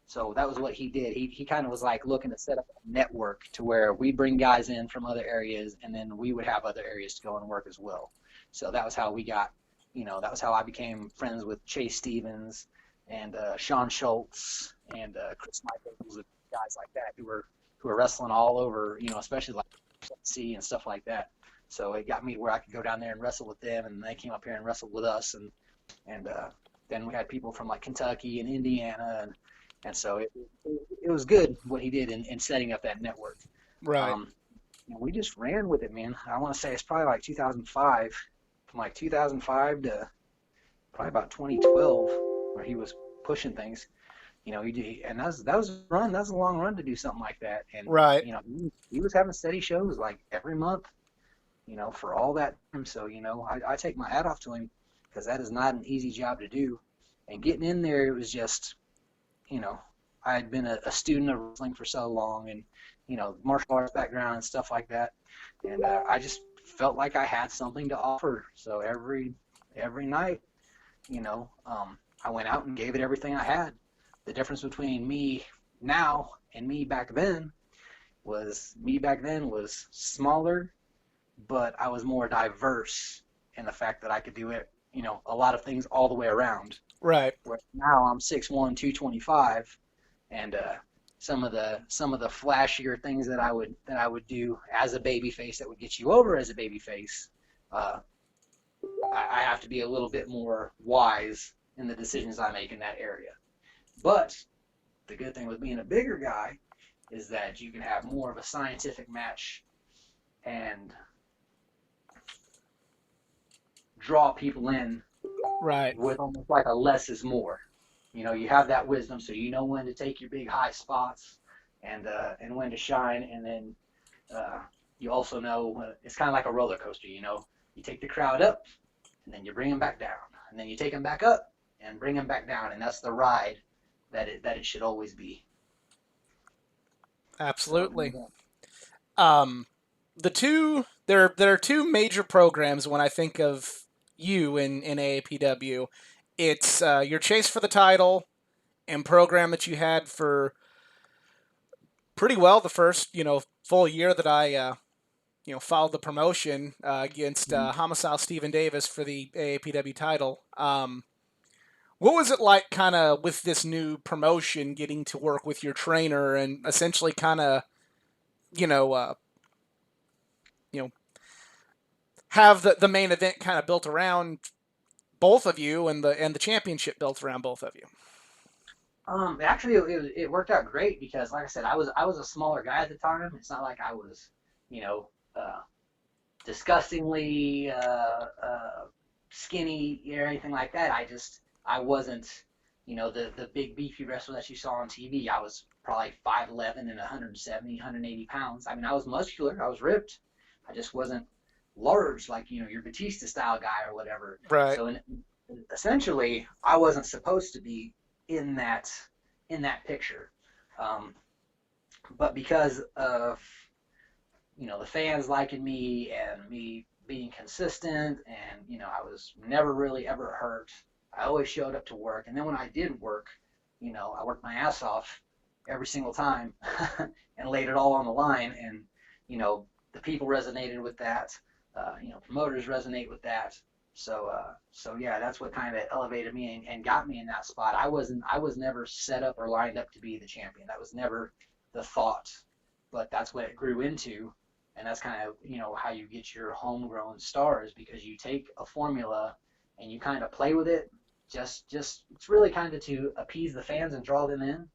So that was what he did. He kind of was like looking to set up a network to where we bring guys in from other areas, and then we would have other areas to go and work as well. So that was how we got, that was how I became friends with Chase Stevens and Sean Schultz and Chris Michaels and guys like that who were wrestling all over, especially like C and stuff like that. So it got me where I could go down there and wrestle with them, and they came up here and wrestled with us, and then we had people from like Kentucky and Indiana, and so it was good what he did in setting up that network. Right. We just ran with it, man. I want to say it's probably like 2005, from like 2005 to probably about 2012, where he was pushing things. And that was a run. That was a long run to do something like that. And Right. he was having steady shows like every month, for all that time. So I take my hat off to him, because that is not an easy job to do. And getting in there, it was just, I had been a student of wrestling for so long, and martial arts background and stuff like that, and I just felt like I had something to offer. So every night, I went out and gave it everything I had. The difference between me now and me back then was smaller, but I was more diverse in the fact that I could do it, a lot of things all the way around. Right. Where now I'm 6'1", 225, and some of the flashier things that I would do as a baby face that would get you over as a baby face. Uh, I have to be a little bit more wise in the decisions I make in that area. But the good thing with being a bigger guy is that you can have more of a scientific match and draw people in Right. with almost like a less is more. You know, you have that wisdom, so you know when to take your big high spots and when to shine, and then uh, you also know it's kind of like a roller coaster. You know, you take the crowd up, and then you bring them back down, and then you take them back up and bring them back down, and that's the ride that it should always be. So Absolutely. Um, there are two major programs when I think of you in AAPW. It's your chase for the title and program that you had for pretty well the first full year that I followed the promotion against Homicide Stephen Davis for the AAPW title. What was it like, kind of, with this new promotion, getting to work with your trainer and essentially kind of you know you know have the main event kind of built around both of you and the championship built around both of you? Actually, it worked out great because, like I said, I was a smaller guy at the time. It's not like I was, you know, disgustingly skinny or anything like that. I wasn't, the big beefy wrestler that you saw on TV. I was probably 5'11" and 170, 180 pounds. I mean, I was muscular, I was ripped. I just wasn't large like your Batista style guy or whatever. Right. So essentially, I wasn't supposed to be in that in that picture. Um, but because of the fans liking me and me being consistent, and I was never really ever hurt. I always showed up to work, and then when I did work, I worked my ass off every single time and laid it all on the line, and the people resonated with that. Promoters resonate with that. So yeah, that's what kind of elevated me and got me in that spot. I was never set up or lined up to be the champion. That was never the thought, but that's what it grew into, and that's kind of how you get your homegrown stars, because you take a formula and you kind of play with it. Just it's really kind of to appease the fans and draw them in.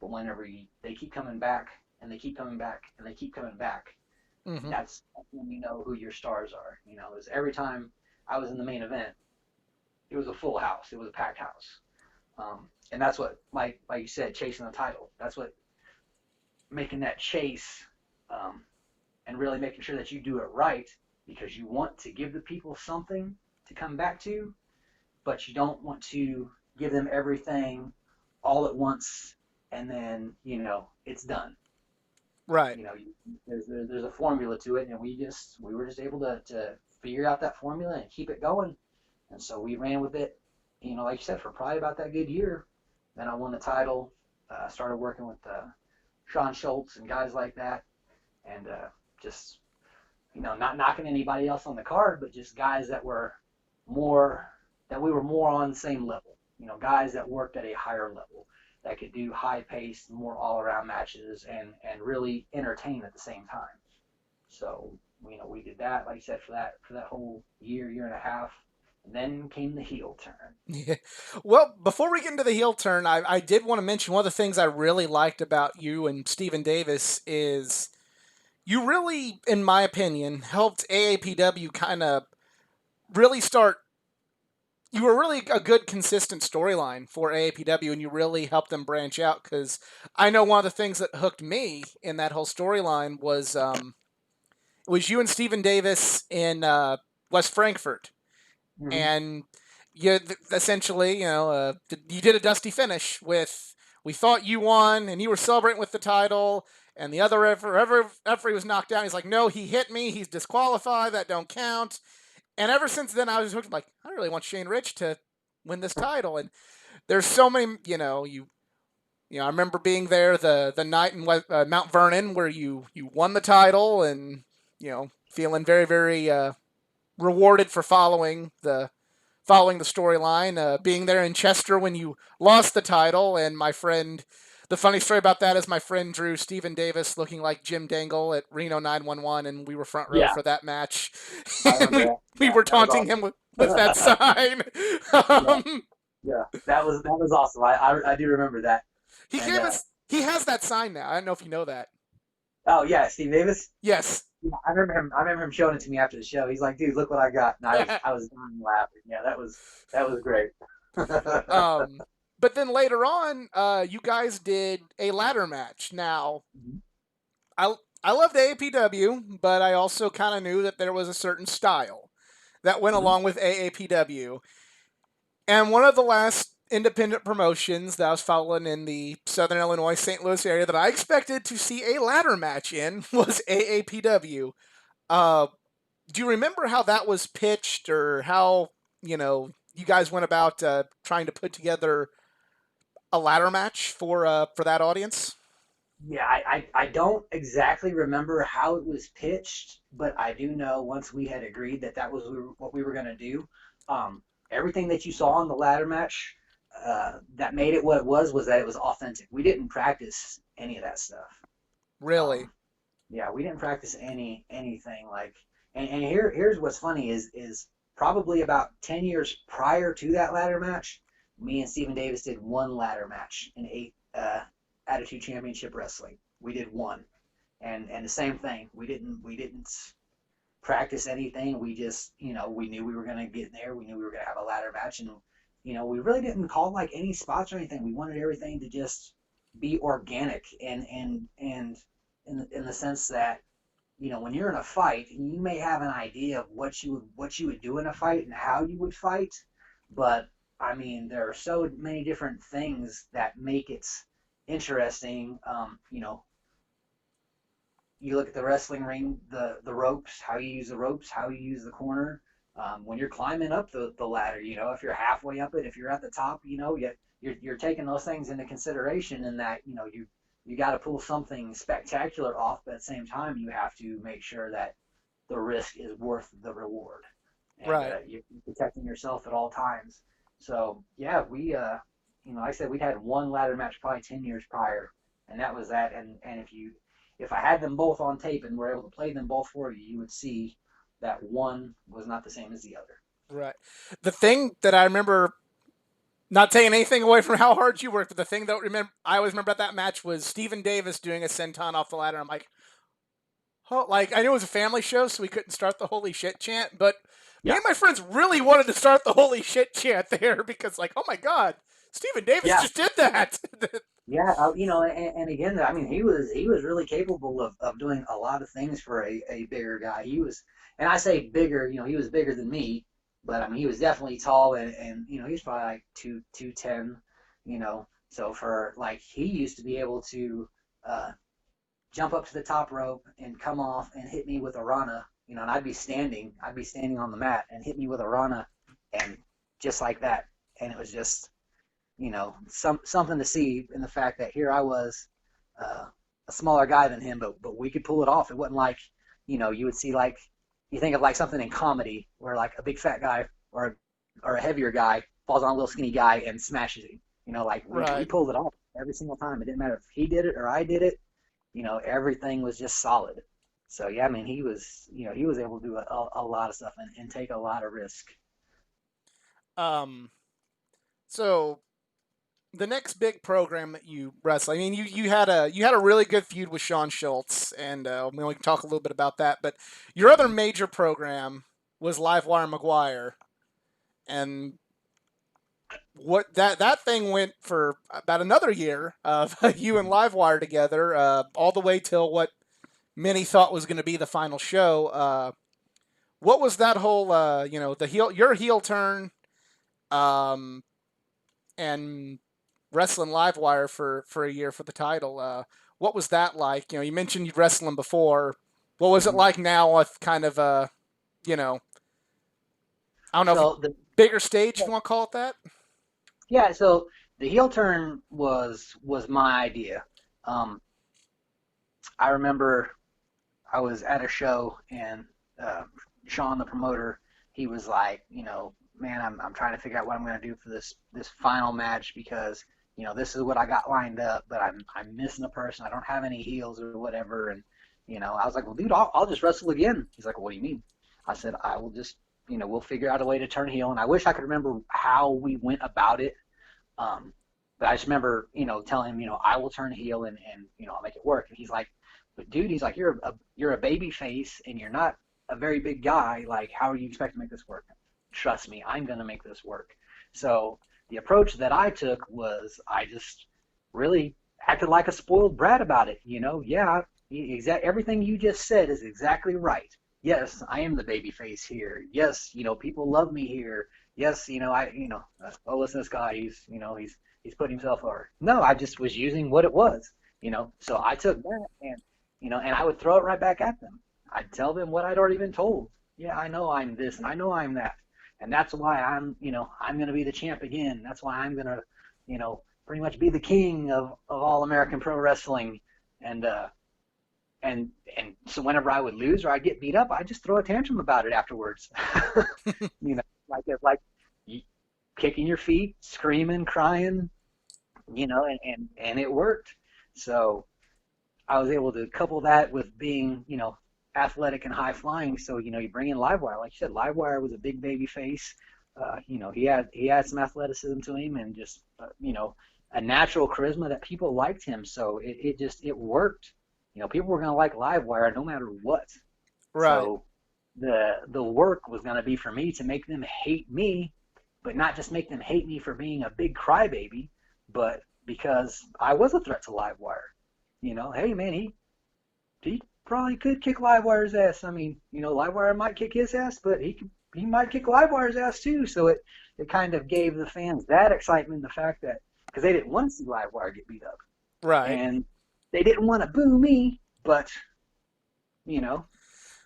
But whenever they keep coming back and they keep coming back and they keep coming back, Mm-hmm. that's when you know who your stars are. Is every time I was in the main event, it was a full house. It was a packed house. And that's what, like you said, chasing the title. That's what making that chase, um, and really making sure that you do it right, because you want to give the people something to come back to, but you don't want to give them everything all at once and then it's done. Right. You know, there's a formula to it, and we were just able to figure out that formula and keep it going. And so we ran with it, like you said, for probably about that good year. Then I won the title, started working with Sean Schultz and guys like that, and just not knocking anybody else on the card, but just guys more that we were more on the same level. Guys that worked at a higher level, that could do high paced, more all around matches and really entertain at the same time. So we did that, like I said, for that whole year and a half. And then came the heel turn. Yeah. Well, before we get into the heel turn, I did want to mention one of the things I really liked about you and Stephen Davis is you really, in my opinion, helped AAPW kind of really start. You were really a good, consistent storyline for AAPW, and you really helped them branch out. Because I know one of the things that hooked me in that whole storyline was you and Stephen Davis in West Frankfurt, Mm-hmm. and you essentially, you did a dusty finish with. We thought you won, and you were celebrating with the title, and the other referee was knocked down. He's like, "No, he hit me. He's disqualified. That don't count." And ever since then, I was hooked. Like, I really want Shane Rich to win this title. And there's so many, I remember being there the night in Mount Vernon where you won the title, and feeling very very rewarded for following the storyline. Being there in Chester when you lost the title, and my friend The funny story about that is my friend drew Stephen Davis looking like Jim Dangle at Reno 911, and we were front row Yeah, for that match. I And remember we that. we Yeah, were that was taunting him with that awesome. sign. Yeah, um, yeah, that was awesome. I do remember that. he And gave us. He has that sign now. I don't know if you know that. oh yeah, Steve Davis. Yes. Yeah, I remember him. I remember him showing it to me after the show. He's like, "Dude, look what I got!" And I was dying laughing. Yeah, that was great. um, but then later on, you guys did a ladder match. Now, I I loved AAPW, but I also kind of knew that there was a certain style that went Mhm. along with AAPW. And one of the last independent promotions that I was following in the Southern Illinois, St. Louis area that I expected to see a ladder match in was AAPW. Uh, do you remember how that was pitched, or how you guys went about trying to put together a ladder match for that audience? Yeah, I don't exactly remember how it was pitched, but I do know once we had agreed that that was what we were going to do. Um, Everything that you saw in the ladder match that made it what it was that it was authentic. We didn't practice any of that stuff. Really? Um, yeah, we didn't practice anything like. And here's what's funny is probably about 10 years prior to that ladder match, me and Stephen Davis did one ladder match in eight Attitude Championship Wrestling. We did one, and the same thing. We didn't practice anything. We just we knew we were gonna get in there. We knew we were gonna have a ladder match, and we really didn't call like any spots or anything. We wanted everything to just be organic and in the sense that when you're in a fight, you may have an idea of what you would do in a fight and how you would fight, but I mean, there are so many different things that make it interesting. You look at the wrestling ring, the ropes, how you use the ropes, how you use the corner. When you're climbing up the ladder, if you're halfway up it, if you're at the top, you're taking those things into consideration, and that you got to pull something spectacular off, but at the same time, you have to make sure that the risk is worth the reward, and Right. you're protecting yourself at all times. So yeah, like I said, we'd had one ladder match probably 10 years prior, and that was that. And if I had them both on tape and were able to play them both for you, you would see that one was not the same as the other. Right. The thing that I remember, not taking anything away from how hard you worked, but the thing that I always remember about that match was Stephen Davis doing a senton off the ladder. I'm like, oh, like I knew it was a family show, so we couldn't start the holy shit chant, but me Yeah, and my friends really wanted to start the holy shit chant there because, like, oh my god, Stephen Davis yeah, just did that. yeah. And again, I mean, he was really capable of doing a lot of things for a bigger guy. And I say bigger, he was bigger than me, but I mean, he was definitely tall, and he was probably like 210, So for like, he used to be able to uh, jump up to the top rope and come off and hit me with a rana, and I'd be standing on the mat and hit me with a rana, and just like that, and it was just something to see in the fact that here I was, uh, a smaller guy than him, but we could pull it off. It wasn't like you would see, like, you think of like something in comedy where like a big fat guy or a heavier guy falls on a little skinny guy and smashes him. Like we Right. pulled it off every single time. It didn't matter if he did it or I did it. Everything was just solid. So yeah, I mean, he was able to do a lot of stuff and take a lot of risk. Um. So the next big program that you wrestle, I mean, you had a really good feud with Sean Schultz, and we can talk a little bit about that. But your other major program was Livewire McGuire, and that thing went for about another year of you and Livewire together, all the way till what many thought was going to be the final show. What was that whole the heel turn, um, and wrestling Livewire for a year for the title? What was that like? You mentioned you'd wrestling before. What was it Mhm. like now with kind of you know I don't know if So the bigger stage if you want to call it that? Yeah, so the heel turn was my idea. Um, I remember I was at a show, and uh, Sean, the promoter, he was like, man, I'm trying to figure out what I'm going to do for this final match, because this is what I got lined up, but I'm missing a person. I don't have any heels or whatever. And I was like, well, dude, I'll just wrestle again. He's like, well, what do you mean? I said, I will just, we'll figure out a way to turn heel. And I wish I could remember how we went about it. Um, but I just remember, telling him, I will turn heel and I'll make it work. And he's like, but dude, he's like, you're a baby face and you're not a very big guy. Like, how are you expecting to make this work? Trust me, I'm going to make this work. So the approach that I took was I just really acted like a spoiled brat about it. Yeah, everything you just said is exactly right. Yes, I am the baby face here. Yes, people love me here. Yes, oh, listen to this guy. He's putting himself over. No, I just was using what it was. So I took that and I would throw it right back at them. I'd tell them what I'd already been told. Yeah, I know I'm this and I know I'm that. And that's why I'm going to be the champ again. That's why I'm going to, pretty much be the king of all American pro wrestling. And, and so whenever I would lose or I'd get beat up, I'd just throw a tantrum about it afterwards. Like kicking your feet, screaming, crying, and it worked. So I was able to couple that with being, athletic and high flying. So, you bring in Livewire. Like you said, Livewire was a big baby face. He had some athleticism to him and just, a natural charisma that people liked him. So it worked. People were going to like Livewire no matter what. Right. So the work was going to be for me to make them hate me, but not just make them hate me for being a big crybaby, but because I was a threat to Livewire. Hey man, he probably could kick Livewire's ass. I mean, Livewire might kick his ass, but he might kick Livewire's ass too. So it kind of gave the fans that excitement, the fact that because they didn't want to see Livewire get beat up, Right. and they didn't want to boo me, but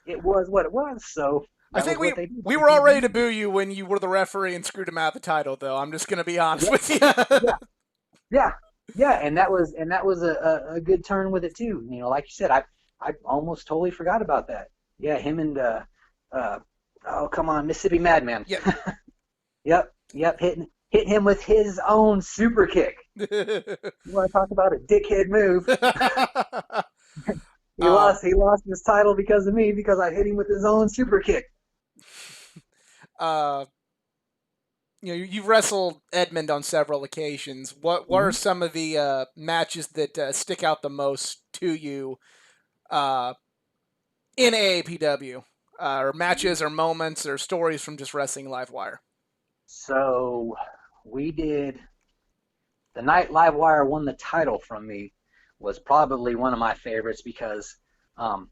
it was what it was. So I that think was we what they did. we were all ready to boo you when you were the referee and screwed him out of the title, though. I'm just gonna be honest Yeah, with you. yeah, yeah, yeah, and that was a good turn with it too. Like you said, I almost totally forgot about that. Yeah, him and uh oh come on, Mississippi Madman. Yep. Yep, hit him with his own super kick. You want to talk about a dickhead move? He um, lost his title because of me because I hit him with his own super kick. uh, you've wrestled Edmund on several occasions. What are Mm-hmm. some of the matches that stick out the most to you uh, in AAPW? Or matches or moments or stories from just wrestling Livewire? So we did the night Livewire won the title from me was probably one of my favorites because um,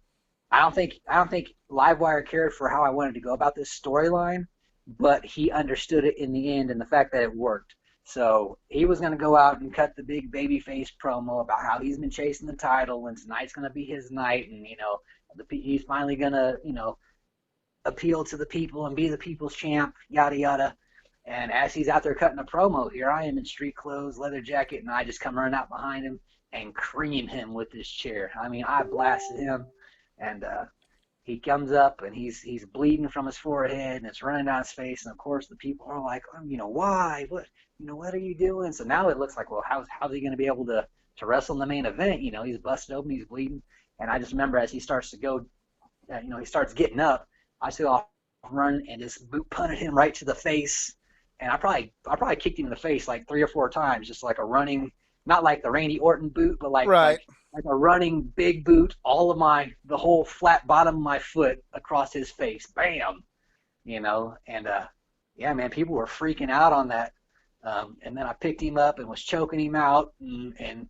I don't think Livewire cared for how I wanted to go about this storyline, but he understood it in the end and the fact that it worked. So he was going to go out and cut the big babyface promo about how he's been chasing the title and tonight's going to be his night, and he's finally going to appeal to the people and be the people's champ, yada yada. And as he's out there cutting a promo, here I am in street clothes, leather jacket, and I just come running out behind him and cream him with this chair. I mean, I blasted him, and he comes up and he's bleeding from his forehead and it's running down his face. And of course, the people are like, oh, why? What are you doing? So now it looks like, well, how's he going to be able to wrestle in the main event? He's busted open, he's bleeding, and I just remember as he starts to go, he starts getting up. I see off run and just boot punted him right to the face, and I probably kicked him in the face like 3 or 4 times, just like a running, not like the Randy Orton boot, but like Right. like like a running big boot, the whole flat bottom of my foot across his face, bam, and yeah, man, people were freaking out on that, and then I picked him up and was choking him out, and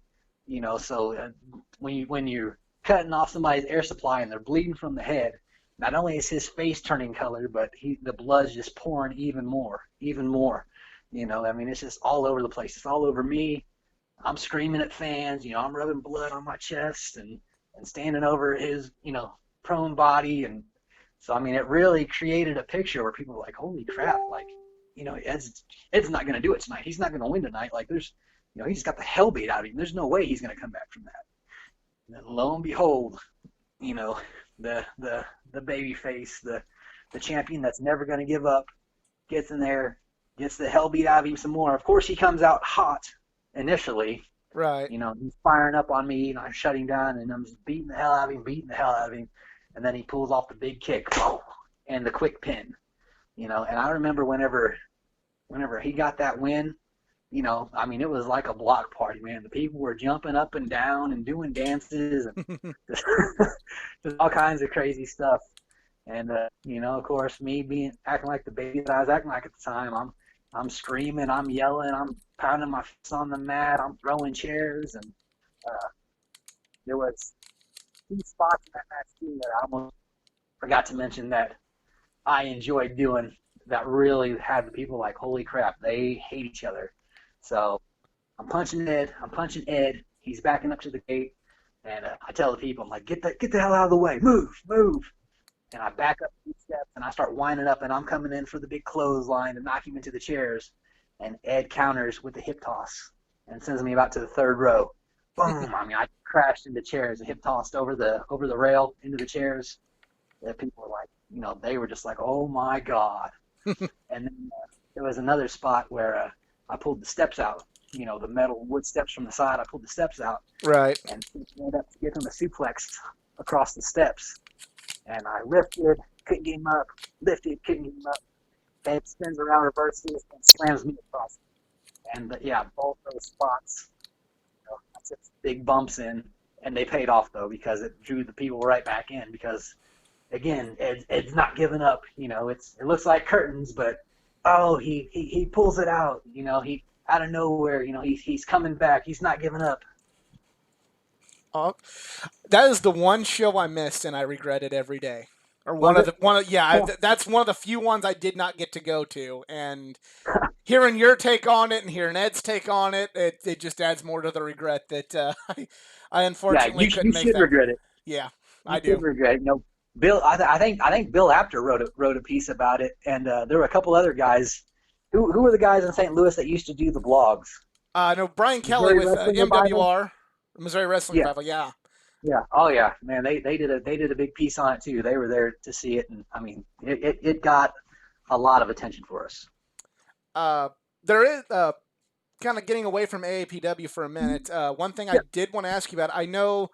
so when you're cutting off somebody's air supply and they're bleeding from the head. Not only is his face turning color, but the blood's just pouring even more, even more. I mean, it's just all over the place. It's all over me. I'm screaming at fans. I'm rubbing blood on my chest and standing over his, prone body. And so, I mean, it really created a picture where people were like, holy crap, like, Ed's not going to do it tonight. He's not going to win tonight. Like, he just got the hell beat out of him. There's no way he's going to come back from that. And then lo and behold, you know, the baby face, the champion that's never going to give up, gets in there, gets the hell beat out of him some more. Of course, he comes out hot initially. Right. He's firing up on me, and I'm shutting down, and I'm just beating the hell out of him, beating the hell out of him, and then he pulls off the big kick, and the quick pin. And I remember whenever he got that win, I mean, it was like a block party, man. The people were jumping up and down and doing dances and just, just all kinds of crazy stuff. And of course, me being acting like the baby that I was acting like at the time, I'm screaming, I'm yelling, I'm pounding my fists on the mat, I'm throwing chairs, and uh, there was two spots in that match too that I almost forgot to mention that I enjoyed doing that really had the people like, holy crap, they hate each other. So I'm punching Ed. He's backing up to the gate, and I tell the people, I'm like, get the hell out of the way, move, move. And I back up 2 steps, and I start winding up, and I'm coming in for the big clothesline to knock him into the chairs. And Ed counters with the hip toss and sends me about to the third row. Boom! I mean, I crashed into chairs, hip tossed over the rail into the chairs. And people were like, they were just like, oh my god. And then there was another spot where I pulled the steps out. The metal wood steps from the side. I pulled the steps out Right. and ended up giving him a suplex across the steps. And I lifted, couldn't get him up, lifted, couldn't get him up. Ed spins around, reverses, and slams me across. And yeah, both those spots, I took big bumps in, and they paid off though because it drew the people right back in. Because again, Ed's not giving up. It looks like curtains, but he pulls it out. He out of nowhere. He's coming back. He's not giving up. Oh, that is the one show I missed, and I regret it every day. Or Was it? yeah, that's one of the few ones I did not get to go to. And hearing your take on it and hearing Ed's take on it, it just adds more to the regret that I Yeah, unfortunately you couldn't make should that. regret it. Yeah, You I should do. regret it. Bill. I think Bill Apter wrote a piece about it, and there were a couple other guys. Who were the guys in St. Louis that used to do the blogs? No, Brian Kelly Missouri with Wrestling Revival. MWR, Missouri Wrestling Yeah, Revival. Yeah. yeah. Oh yeah, man. They did a big piece on it too. They were there to see it, and I mean, it got a lot of attention for us. Uh, there is kind of getting away from AAPW for a minute. One thing I Yeah. did want to ask you about. I know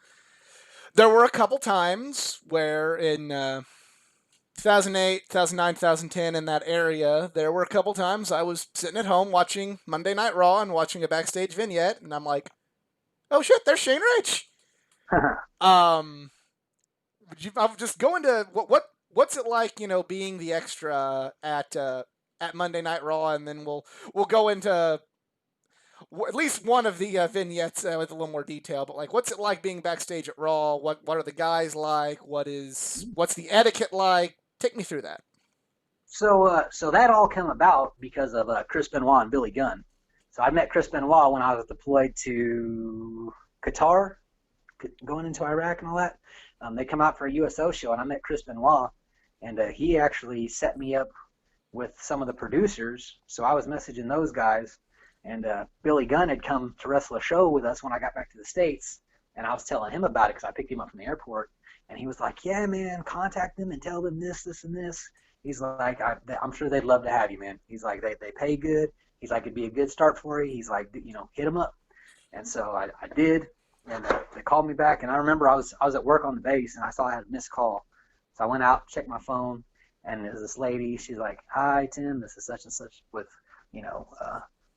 there were a couple times where in 2008, 2009, 2010, in that area, there were a couple times I was sitting at home watching Monday Night Raw and watching a backstage vignette, and I'm like, oh shit, there's Shane Rich. Um, I'll just go into what's it like, being the extra at Monday Night Raw, and then we'll go into at least one of the vignettes with a little more detail. But like, what's it like being backstage at Raw? What are the guys like? What's the etiquette like? Take me through that. So that all came about because of Chris Benoit and Billy Gunn. So I met Chris Benoit when I was deployed to Qatar, going into Iraq and all that. They come out for a USO show, and I met Chris Benoit, and he actually set me up with some of the producers. So I was messaging those guys, and Billy Gunn had come to wrestle a show with us when I got back to the States, and I was telling him about it because I picked him up from the airport, and he was like, yeah, man, contact them and tell them this, this, and this. He's like, I'm sure they'd love to have you, man. He's like, they pay good. He's like, it'd be a good start for you. He's like, hit them up. And so I did, and they called me back, and I remember I was at work on the base, and I saw I had a missed call. So I went out, checked my phone, and there's this lady. She's like, hi, Tim, this is such and such with,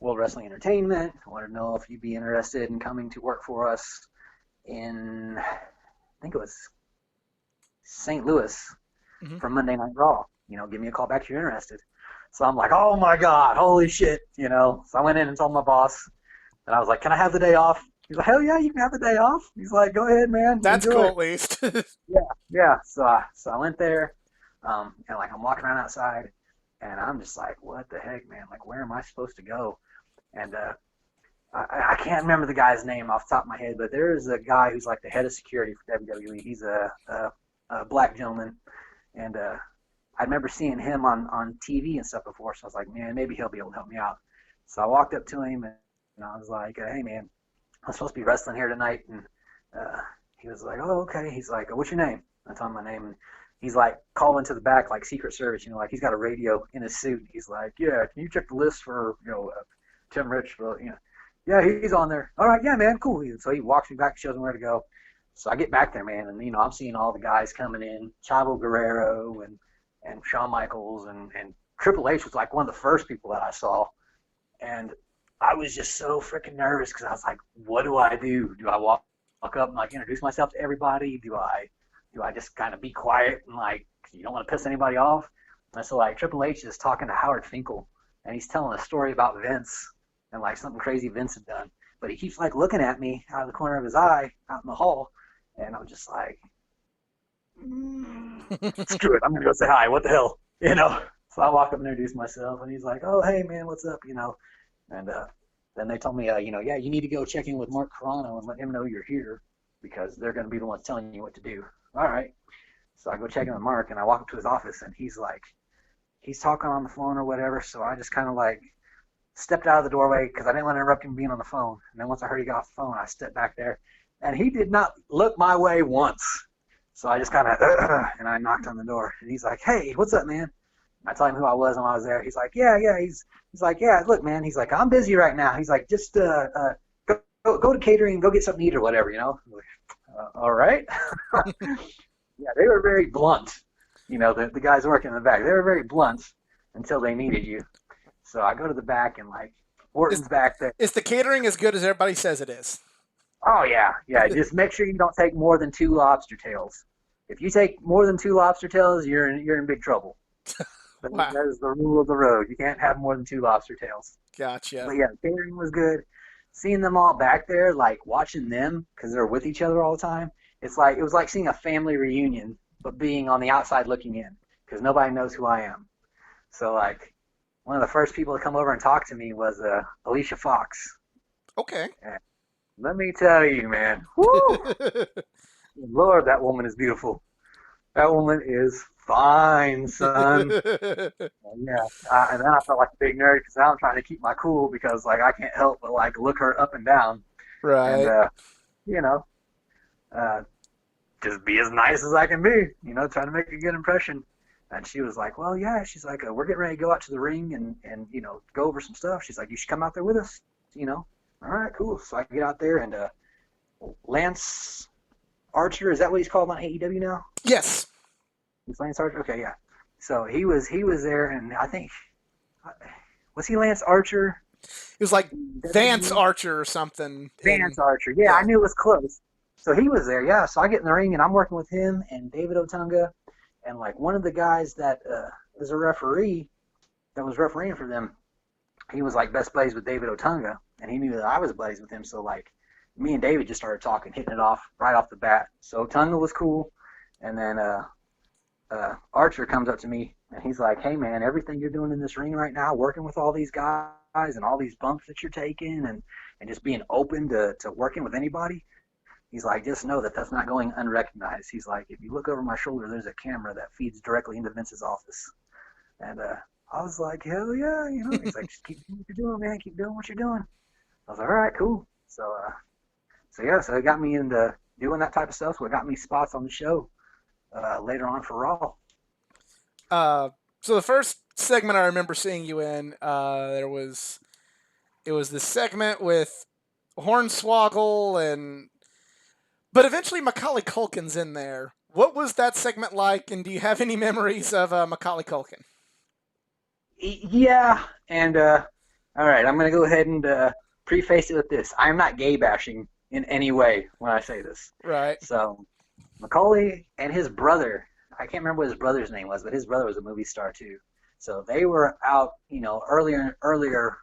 World Wrestling Entertainment. I want to know if you'd be interested in coming to work for us in, I think it was St. Louis Mm-hmm. for Monday Night Raw. Give me a call back if you're interested. So I'm like, oh my God, holy shit, So I went in and told my boss, and I was like, can I have the day off? He's like, hell yeah, you can have the day off. He's like, go ahead, man. That's Enjoy cool, it. at least. Yeah. So I went there, and like I'm walking around outside, and I'm just like, what the heck, man? Like, where am I supposed to go? And I can't remember the guy's name off the top of my head, but there is a guy who's like the head of security for WWE. He's a black gentleman, and I remember seeing him on TV and stuff before, so I was like, man, maybe he'll be able to help me out. So I walked up to him, and I was like, hey, man, I'm supposed to be wrestling here tonight. And he was like, oh, okay. He's like, what's your name? I told him my name. And he's like calling to the back like Secret Service, like he's got a radio in his suit. He's like, yeah, can you check the list for, Tim Rich? Yeah, he's on there. All right, yeah, man, cool. So he walks me back, shows me where to go. So I get back there, man, and I'm seeing all the guys coming in, Chavo Guerrero and Shawn Michaels and Triple H was like one of the first people that I saw, and I was just so freaking nervous because I was like, what do I do? Do I walk up and like introduce myself to everybody? Do I just kind of be quiet and like you don't want to piss anybody off? And so like Triple H is talking to Howard Finkel, and he's telling a story about Vince and like something crazy Vince had done. But he keeps like looking at me out of the corner of his eye out in the hall, and I'm just like, screw it, I'm gonna go say hi. What the hell, you know? So I walk up and introduce myself, and he's like, "Oh, hey man, what's up?" And then they told me, yeah, you need to go check in with Mark Carano and let him know you're here because they're gonna be the ones telling you what to do. All right. So I go check in with Mark, and I walk up to his office, and he's talking on the phone or whatever. So I just kind of like stepped out of the doorway because I didn't want to interrupt him being on the phone. And then once I heard he got off the phone, I stepped back there, and he did not look my way once. So I just kind of and I knocked on the door, and he's like, "Hey, what's up, man?" I told him who I was when I was there. He's like, "Yeah, yeah." He's like, "Yeah, look, man." He's like, "I'm busy right now." He's like, "Just go to catering, go get something to eat or whatever, you know." I'm like, all right. Yeah, they were very blunt. The guys working in the back, they were very blunt until they needed you. So I go to the back and like Is Orton's back there. is the catering as good as everybody says it is? Oh yeah, yeah. Just make sure you don't take more than two lobster tails. If you take more than two lobster tails, you're in big trouble. Wow, That is the rule of the road. You can't have more than two lobster tails. gotcha. But yeah, catering was good. Seeing them all back there, like watching them because they're with each other all the time. It was like seeing a family reunion, but being on the outside looking in because nobody knows who I am. So like one of the first people to come over and talk to me was Alicia Fox. Okay. And let me tell you, man, whoo, Lord, that woman is beautiful. That woman is fine, son. Yeah, and then I felt like a big nerd because now I'm trying to keep my cool because like I can't help but like look her up and down and Right. you know uh, just be as nice as I can be, trying to make a good impression. And she was like, "Well, yeah." She's like, "We're getting ready to go out to the ring and go over some stuff." She's like, "You should come out there with us." All right, cool. So I get out there and Lance Archer, is that what he's called on AEW now? Yes. He's Lance Archer. Okay, yeah. So he was there, and I think was he Lance Archer? It was like Vance WWE? Archer or something. Vance And Archer. Yeah, I yeah. knew it was close. So he was there. Yeah. So I get in the ring, and I'm working with him and David Otunga, and like one of the guys that is a referee that was refereeing for them. He was like best buddies with David Otunga, and he knew that I was buddies with him. So like me and David just started talking, hitting it off right off the bat. So Otunga was cool, and then Archer comes up to me and he's like, "Hey man, everything you're doing in this ring right now, working with all these guys and all these bumps that you're taking, and just being open to working with anybody." He's like, "Just know that that's not going unrecognized." He's like, "If you look over my shoulder, there's a camera that feeds directly into Vince's office." And I was like, "Hell yeah," He's like, "Just keep doing what you're doing, man. Keep doing what you're doing." I was like, "All right, cool." So yeah, so it got me into doing that type of stuff. So it got me spots on the show later on for Raw. Uh, so the first segment I remember seeing you in, it was this segment with Hornswoggle and but eventually Macaulay Culkin's in there. What was that segment like, and do you have any memories of Macaulay Culkin? Yeah, and all right, I'm gonna go ahead and preface it with this: I'm not gay bashing in any way when I say this. Right. So Macaulay and his brother, I can't remember what his brother's name was, but his brother was a movie star too. So they were out, earlier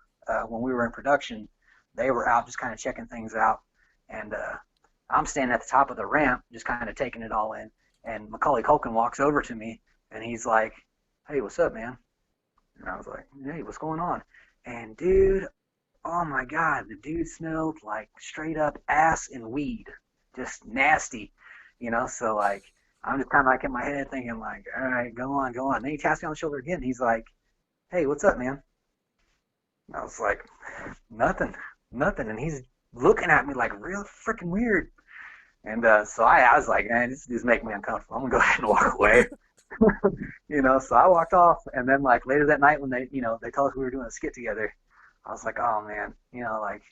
when we were in production, they were out just kind of checking things out, and I'm standing at the top of the ramp, just kind of taking it all in. And Macaulay Culkin walks over to me, and he's like, "Hey, what's up, man?" And I was like, "Hey, what's going on?" And dude, oh my God, the dude smelled like straight up ass and weed, just nasty, So like, I'm just kind of like in my head thinking like, all right, go on, go on. And then he taps me on the shoulder again. He's like, "Hey, what's up, man?" And I was like, "Nothing, nothing." And he's looking at me like real freaking weird. And so I was like, "Man, this is making me uncomfortable. I'm gonna go ahead and walk away." So I walked off, and then like later that night when they told us we were doing a skit together, I was like, "Oh man," like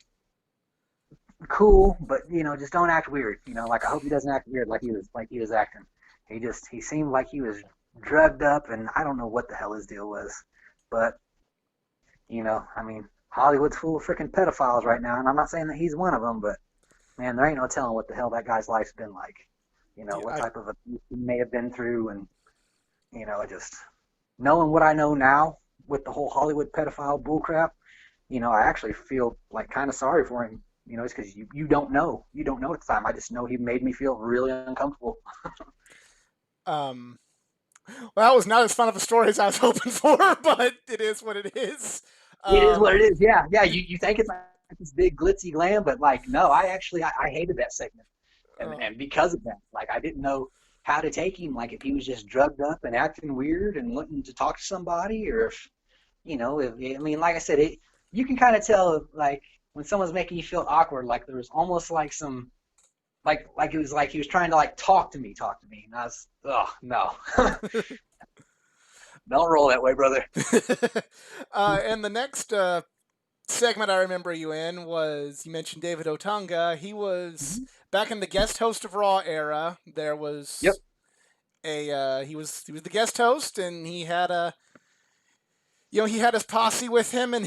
cool, but just don't act weird. Like I hope he doesn't act weird like he was acting. He seemed like he was drugged up, and I don't know what the hell his deal was. But I mean, Hollywood's full of freaking pedophiles right now, and I'm not saying that he's one of them, but man, there ain't no telling what the hell that guy's life's been like. Yeah, What type of abuse he may have been through, and just knowing what I know now with the whole Hollywood pedophile bullcrap, I actually feel like kind of sorry for him. It's because you don't know. You don't know at the time. I just know he made me feel really uncomfortable. um, well, that was not as fun of a story as I was hoping for, but it is what it is. It is what Um, it is. Yeah, yeah. You think it's like this big glitzy glam, but like no, I hated that segment, uh, and because of that, like I didn't know how to take him. Like if he was just drugged up and acting weird and wanting to talk to somebody, or if if I mean, like I said, you can kind of tell like when someone's making you feel awkward. Like there was almost like some like it was like he was trying to like talk to me, and I was oh no, don't roll that way, brother. and the next segment I remember you in was you mentioned David Otunga. He was Mm-hmm. back in the guest host of Raw era. There Yep. was he was the guest host, and he had his posse with him in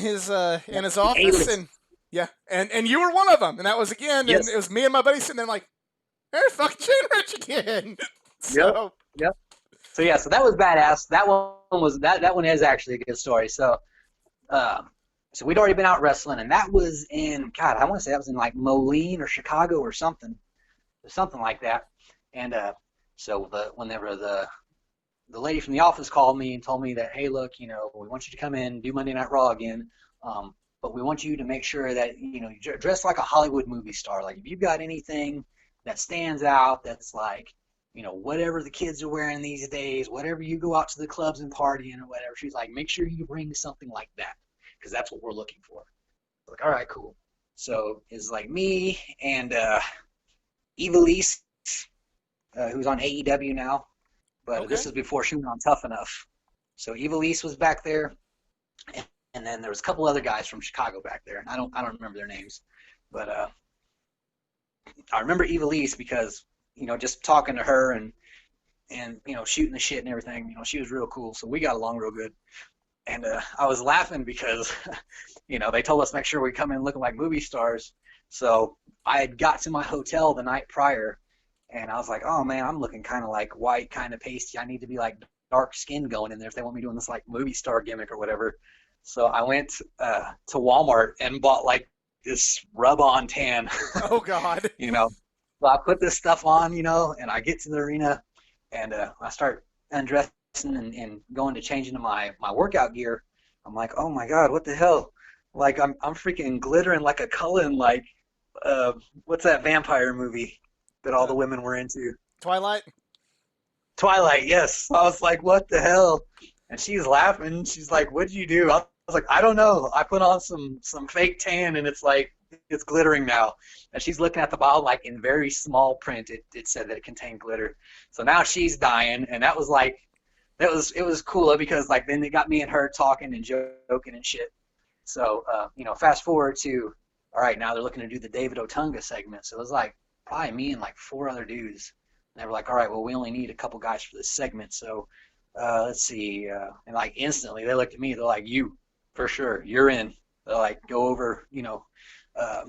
Yep. his The A office, list. and yeah, and you were one of them, and that was again, and it Yes. was me and my buddy sitting there like, there's fucking Chain Rich again. Yep. So Yep. So yeah, so that was badass. That one is actually a good story. Um, so we'd already been out wrestling, and that was in God, I want to say that was in like Moline or Chicago or something like that. And so whenever the lady from the office called me and told me that, hey, look, we want you to come in, do Monday Night Raw again, but we want you to make sure that you dress like a Hollywood movie star. Like if you've got anything that stands out, that's like whatever the kids are wearing these days, whatever you go out to the clubs and partying or whatever. She's like, make sure you bring something like that because that's what we're looking for. Like, all right, cool. So it's like me and Evilise, who's on AEW now, but okay, this is before she went on Tough Enough. So Evilise was back there, and then there was a couple other guys from Chicago back there. And I don't remember their names, but I remember Evilise because just talking to her and shooting the shit and everything. She was real cool, so we got along real good. And I was laughing because they told us make sure we come in looking like movie stars. So I had got to my hotel the night prior, and I was like, oh man, I'm looking kind of like white, kind of pasty. I need to be like dark skin going in there if they want me doing this like movie star gimmick or whatever. So I went to Walmart and bought like this rub-on tan, oh god, you know. So I put this stuff on, and I get to the arena and I start undressing and going to change into my workout gear. I'm like, oh my god, what the hell? Like I'm freaking glittering like a Cullen, like uh, what's that vampire movie that all uh, the women were into? Twilight. Twilight, yes. I was like, what the hell? And she's laughing. She's like, what'd you do? I was like, I don't know. I put on some fake tan and it's like it's glittering now. And she's looking at the bottle like in very small print. It said that it contained glitter. So now she's dying, and that was like it was cool because like then they got me and her talking and joking and shit. So fast forward to all right, now they're looking to do the David Otunga segment. So it was like probably me and like four other dudes. And they were like, all right, well we only need a couple guys for this segment. So let's see. And like instantly they looked at me. They're like, you for sure, you're in. They're like, go over, uh,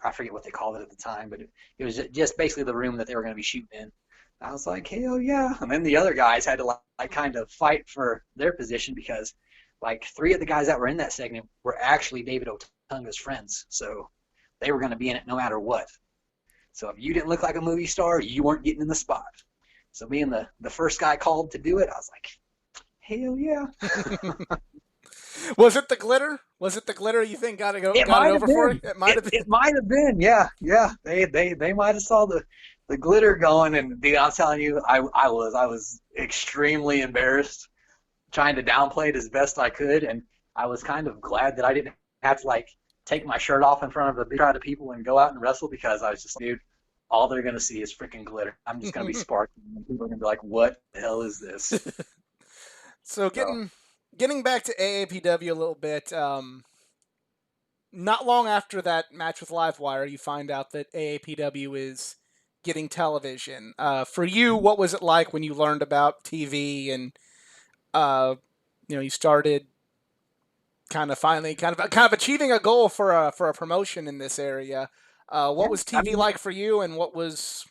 I forget what they called it at the time, but it was just basically the room that they were going to be shooting in. I was like, hell yeah. And then the other guys had to like kind of fight for their position because like three of the guys that were in that segment were actually David Otunga's friends. So they were going to be in it no matter what. So if you didn't look like a movie star, you weren't getting in the spot. So being the first guy called to do it, I was like, hell yeah. Was it the glitter? Was it the glitter you think It got it might have over for you? been. It might It have been. it might have been. Yeah, yeah. They might have saw the glitter going, and dude, I'm telling you, I was extremely embarrassed, trying to downplay it as best I could, and I was kind of glad that I didn't have to like take my shirt off in front of a big crowd of people and go out and wrestle because I was just, dude, all they're gonna see is freaking glitter. I'm just gonna be sparking, and people are gonna be like, "What the hell is this?" So So getting back to AAPW a little bit. not long after that match with Livewire, you find out that AAPW is getting television. For you, what was it like when you learned about TV and uh, you started kind of finally kind of achieving a goal for a promotion in this area? What Yeah, was I TV mean, like for you, and what was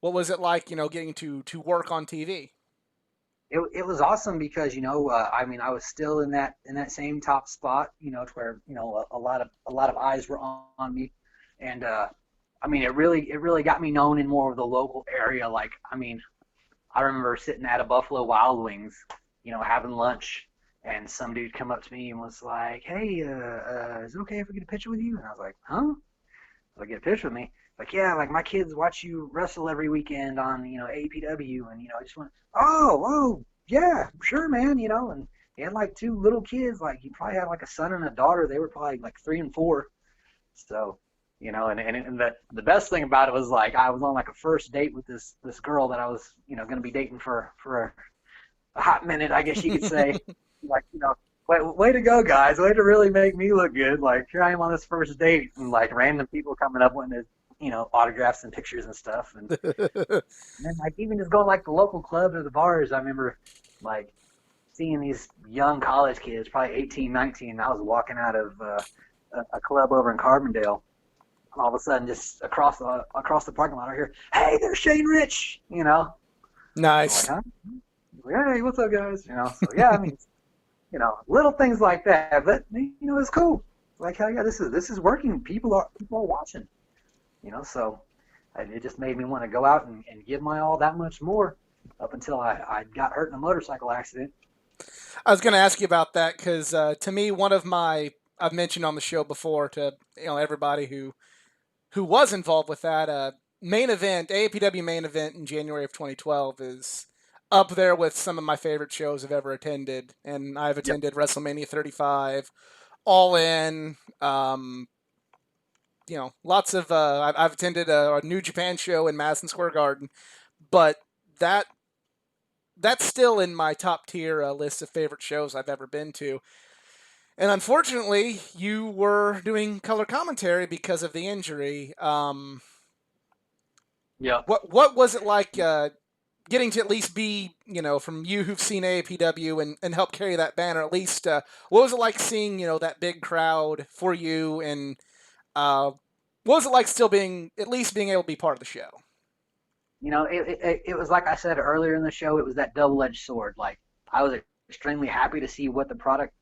it like, getting to work on TV? it was awesome because I mean I was still in that same top spot, to where a lot of eyes were on me, and I mean it really got me known in more of the local area. Like I mean I remember sitting at a Buffalo Wild Wings, having lunch, and some dude come up to me and was like, "Hey, is it okay if we get a picture with you?" And I was like, "Huh?" Like get a picture with me. Like, yeah, like my kids watch you wrestle every weekend on, APW, and I just went, oh, yeah, sure, man, and he had like two little kids, like he probably had like a son and a daughter. They were probably like 3 and 4. So, and the best thing about it was like I was on like a first date with this girl that I was, gonna be dating for a hot minute, I guess you could say. Like, way to go, guys. Way to really make me look good. Like, here I am on this first date, and like random people coming up wanting to, autographs and pictures and stuff. And then, like, even just going like the local clubs or the bars, I remember like seeing these young college kids, probably 18, 19. I was walking out of a club over in Carbondale. And all of a sudden, just across the parking lot, I hear, "Hey, there's Shane Rich," I'm like, Nice. "Huh? Hey, what's up, guys?" So yeah, I mean, little things like that. But it's cool. Like, hell yeah, this is working. People are watching. So it just made me want to go out and give my all that much more. Up until I got hurt in a motorcycle accident. I was going to ask you about that because to me, one of my I've mentioned on the show before to everybody who was involved with that main event, AAPW main event in January of 2012 is up there with some of my favorite shows I've ever attended, and I've Yep. attended WrestleMania 35, All In. Lots of I've attended a New Japan show in Madison Square Garden, but that that's still in my top tier list of favorite shows I've ever been to. And unfortunately, you were doing color commentary because of the injury. Yep. What was it like getting to at least be, from you who've seen AAPW and help carry that banner, at least, what was it like seeing, that big crowd for you, and uh, what was it like still at least being able to be part of the show? It was like I said earlier in the show. It was that double-edged sword. Like I was extremely happy to see what the product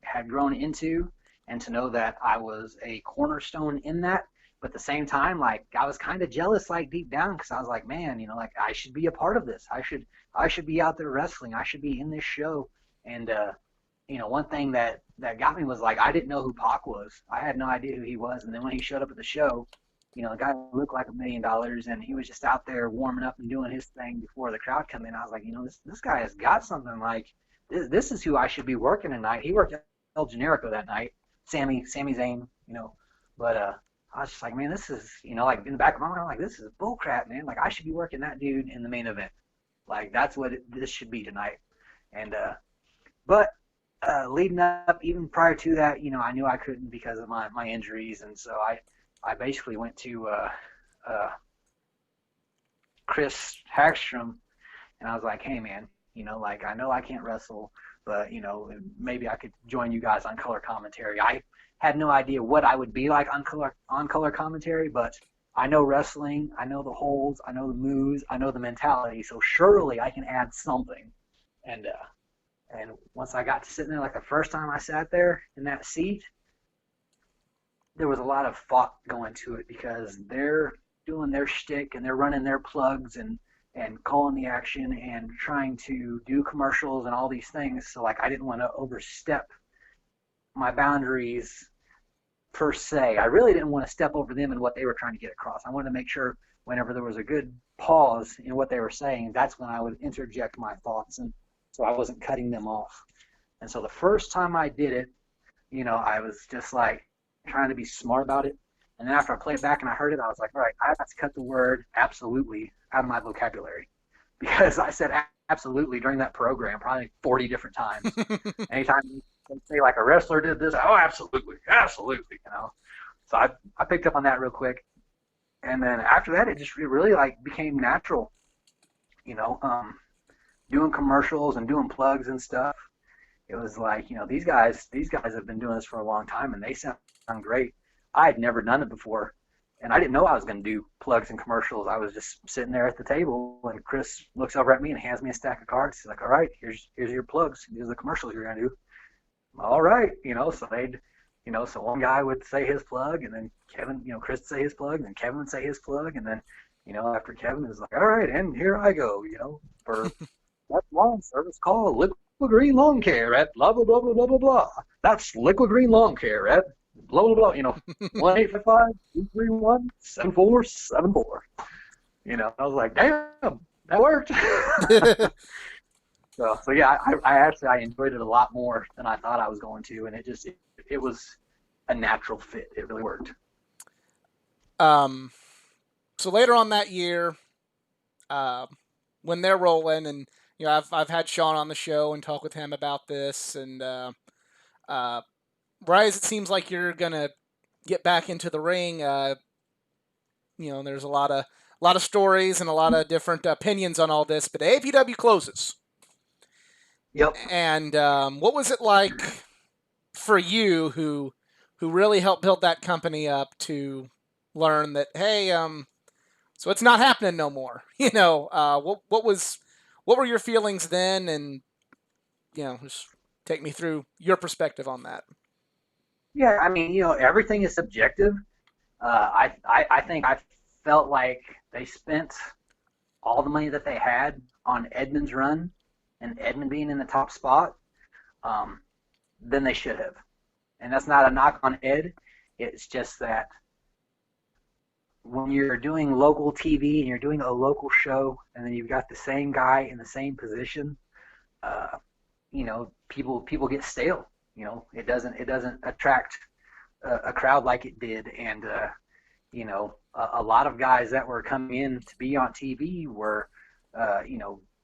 had grown into, and to know that I was a cornerstone in that. But at the same time, like I was kind of jealous, like deep down, because I was like, man, like I should be a part of this. I should be out there wrestling. I should be in this show. And one thing that got me was like I didn't know who Pac was. I had no idea who he was. And then when he showed up at the show, the guy looked like $1 million, and he was just out there warming up and doing his thing before the crowd come in. I was like, this guy has got something. Like this is who I should be working tonight. He worked El Generico that night, Sami Zayn, but I was just like, man, this is, like in the back of my mind, I'm like, this is bull crap, man. Like I should be working that dude in the main event. Like that's what this should be tonight. And but leading up, even prior to that, I knew I couldn't because of my injuries, and so I basically went to uh, Chris Hagstrom, and I was like, hey man, like I know I can't wrestle, but maybe I could join you guys on color commentary. I had no idea what I would be like on color commentary, but I know wrestling, I know the holds, I know the moves, I know the mentality, so surely I can add something. And once I got to sitting there, like the first time I sat there in that seat, there was a lot of thought going to it because they're doing their shtick and they're running their plugs and calling the action and trying to do commercials and all these things. So like I didn't want to overstep my boundaries per se. I really didn't want to step over them and what they were trying to get across. I wanted to make sure whenever there was a good pause in what they were saying, that's when I would interject my thoughts, and so I wasn't cutting them off. And so the first time I did it, I was just like trying to be smart about it. And then after I played it back and I heard it, I was like, all right, I have to cut the word absolutely out of my vocabulary because I said absolutely during that program probably 40 different times. Anytime they say like a wrestler did this. Oh, absolutely, absolutely. So I picked up on that real quick, and then after that, it really like became natural. You know, doing commercials and doing plugs and stuff. It was like, these guys have been doing this for a long time and they sound great. I had never done it before, and I didn't know I was going to do plugs and commercials. I was just sitting there at the table, and Chris looks over at me and hands me a stack of cards. He's like, "All right, here's your plugs. These are the commercials you're going to do." All right, so so one guy would say his plug, and then Kevin, Chris would say his plug, and then Kevin would say his plug, and then, after Kevin is like, "All right, and here I go, for that lawn service call Liquid Green Lawn Care at blah blah blah blah blah blah blah. That's Liquid Green Lawn Care at blah blah blah. 1-855-231-7474. I was like, damn, that worked. So yeah, I enjoyed it a lot more than I thought I was going to, and it was a natural fit. It really worked. So later on that year, when they're rolling, and I've had Sean on the show and talk with him about this, and Bryce, it seems like you're gonna get back into the ring. There's a lot of stories and a lot of different opinions on all this, but AAPW closes. Yep. And what was it like for you, who really helped build that company up, to learn that, hey, so it's not happening no more? What were your feelings then, and just take me through your perspective on that. Yeah, I mean, everything is subjective. I think I felt like they spent all the money that they had on Edmund's run, and Edmund being in the top spot, than they should have. And that's not a knock on Ed. It's just that when you're doing local TV and you're doing a local show, and then you've got the same guy in the same position, people get stale. It doesn't attract a crowd like it did, and a lot of guys that were coming in to be on TV were,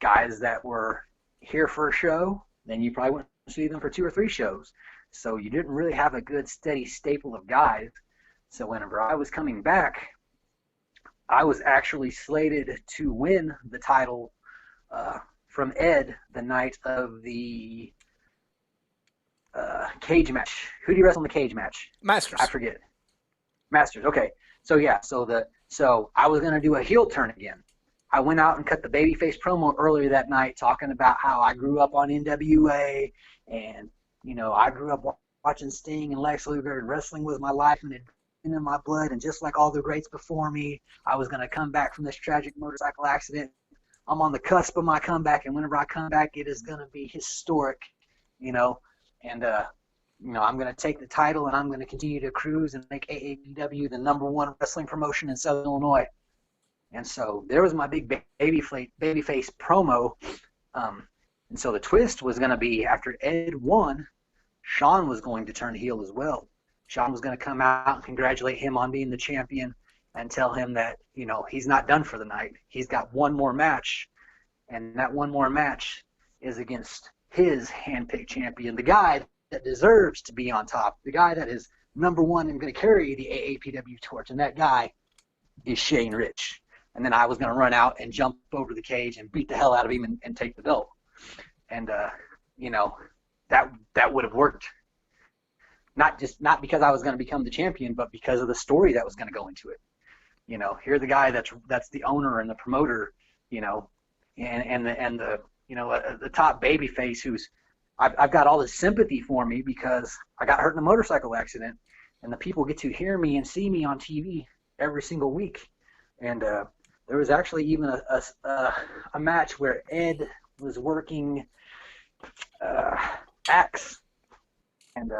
guys that were here for a show, then you probably wouldn't see them for 2 or 3 shows. So you didn't really have a good steady staple of guys. So whenever I was coming back, I was actually slated to win the title from Ed the night of the cage match. Who do you wrestle in the cage match? Masters. I forget. Masters. Okay. So yeah. So I was gonna do a heel turn again. I went out and cut the babyface promo earlier that night, talking about how I grew up on NWA, and I grew up watching Sting and Lex Luger, and wrestling was my life and it been in my blood. And just like all the greats before me, I was gonna come back from this tragic motorcycle accident. I'm on the cusp of my comeback, and whenever I come back, it is gonna be historic, And I'm going to take the title, and I'm going to continue to cruise and make AAPW the #1 wrestling promotion in Southern Illinois. And so there was my big babyface promo. And so the twist was going to be, after Ed won, Sean was going to turn heel as well. Sean was going to come out and congratulate him on being the champion and tell him that, he's not done for the night. He's got one more match, and that one more match is against his handpicked champion, the guy that deserves to be on top, the guy that is #1 and going to carry the AAPW torch, and that guy is Shane Rich. And then I was going to run out and jump over the cage and beat the hell out of him and take the belt. And that would have worked. Not because I was going to become the champion, but because of the story that was going to go into it. Here's the guy that's the owner and the promoter, and the top babyface who's I've got all this sympathy for me because I got hurt in a motorcycle accident, and the people get to hear me and see me on TV every single week. And there was actually even a match where Ed was working Axe, and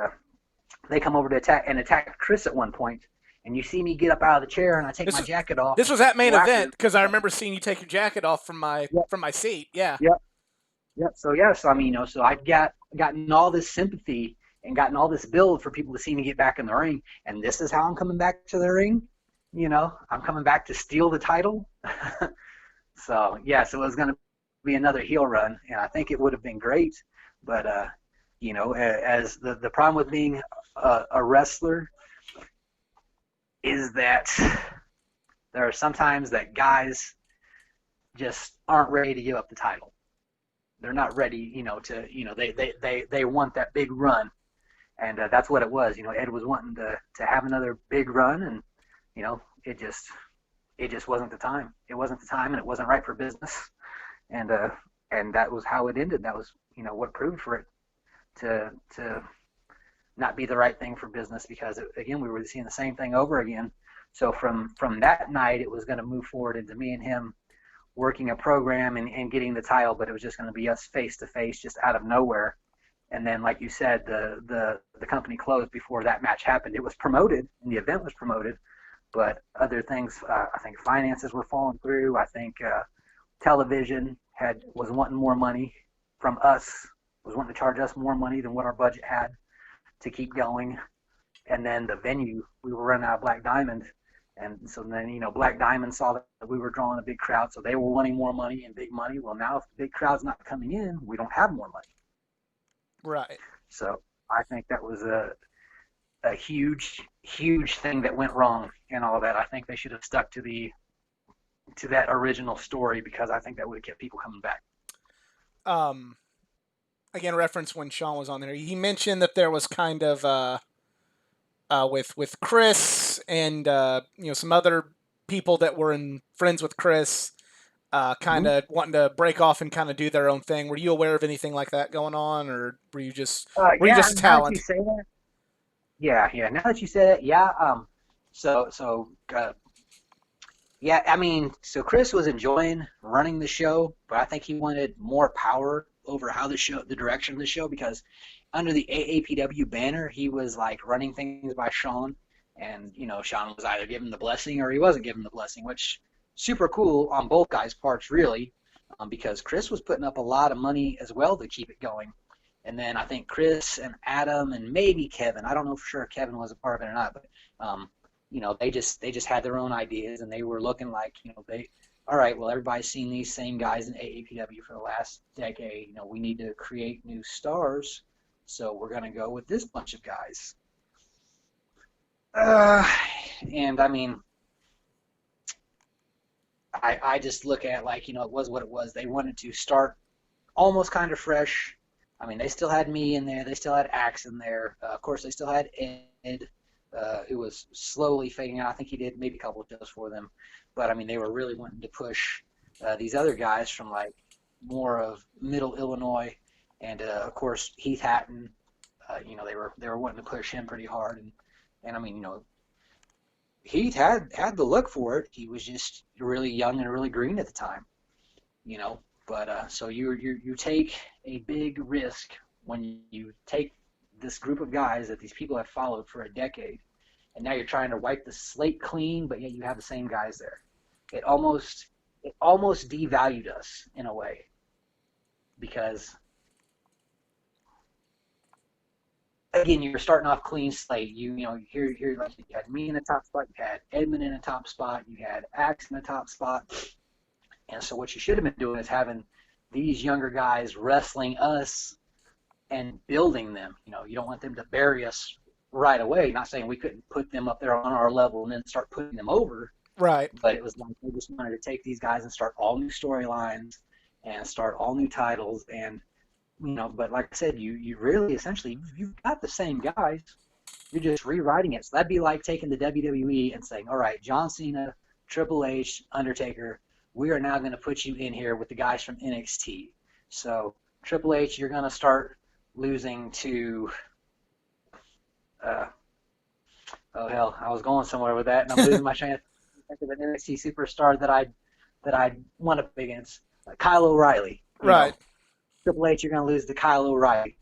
they come over to attack Chris at one point. And you see me get up out of the chair, and I take my jacket off. This was at main event, because I remember seeing you take your jacket off from my seat. Yeah. Yep. So I mean, so I'd gotten all this sympathy and gotten all this build for people to see me get back in the ring, and this is how I'm coming back to the ring. I'm coming back to steal the title. So it was going to be another heel run, and I think it would have been great, but As the problem with being a wrestler is that there are sometimes that guys just aren't ready to give up the title. They're not ready, they want that big run, and that's what it was. Ed was wanting to have another big run, and you know, it just wasn't the time. It wasn't the time, and it wasn't right for business, and that was how it ended. That was what proved for it to not be the right thing for business, because again, we were seeing the same thing over again. So from that night, it was going to move forward into me and him working a program and getting the title, but it was just going to be us face to face, just out of nowhere. And then, like you said, the company closed before that match happened. It was promoted, and the event was promoted, but other things, I think finances were falling through. I think television was wanting more money from us, was wanting to charge us more money than what our budget had to keep going. And then the venue, we were running out of Black Diamond. And so then, Black Diamond saw that we were drawing a big crowd, so they were wanting more money and big money. Well, now if the big crowd's not coming in, we don't have more money. Right. So I think that was a huge, huge thing that went wrong and all that. I think they should have stuck to that original story, because I think that would have kept people coming back. Um, Again, reference when Sean was on there. He mentioned that there was kind of with Chris and some other people that were friends with Chris, kind Mm-hmm. of wanting to break off and kind of do their own thing. Were you aware of anything like that going on, or were you Yeah, just a now that you talent? say that, yeah. Now that you say that, yeah. So yeah, I mean, so Chris was enjoying running the show, but I think he wanted more power over the direction of the show, because under the AAPW banner, he was like running things by Sean, and Sean was either giving the blessing or he wasn't giving the blessing, which super cool on both guys' parts, really, because Chris was putting up a lot of money as well to keep it going. And then I think Chris and Adam and maybe Kevin, I don't know for sure if Kevin was a part of it or not, but um, they just had their own ideas, and they were looking like, all right, well, everybody's seen these same guys in AAPW for the last decade. We need to create new stars, so we're going to go with this bunch of guys. Uh, and I mean, I just look at, like, it was what it was. They wanted to start almost kind of fresh. I mean, they still had me in there. They still had Axe in there. Of course, they still had Ed, who was slowly fading out. I think he did maybe a couple of shows for them. But, I mean, they were really wanting to push these other guys from, like, more of middle Illinois. And, of course, Heath Hatton, they were wanting to push him pretty hard. And I mean, Heath had the look for it. He was just really young and really green at the time, you know. But so you take a big risk when you take this group of guys that these people have followed for a decade, and now you're trying to wipe the slate clean, but yet you have the same guys there. It almost devalued us in a way, because again, you're starting off clean slate. Here like you had me in the top spot, you had Edmund in the top spot, you had Axe in the top spot. And so what you should have been doing is having these younger guys wrestling us and building them. You don't want them to bury us right away. Not saying we couldn't put them up there on our level and then start putting them over, Right. but it was like we just wanted to take these guys and start all new storylines and start all new titles. And but like I said, you really essentially you've got the same guys. You're just rewriting it. So that'd be like taking the WWE and saying, all right, John Cena, Triple H, Undertaker, we are now going to put you in here with the guys from NXT. So Triple H, you're going to start losing to, oh hell, I was going somewhere with that, and I'm losing my chance to think of an NXT superstar that I went up against, Kyle O'Reilly. Right. Triple H, you're going to lose to Kyle O'Reilly,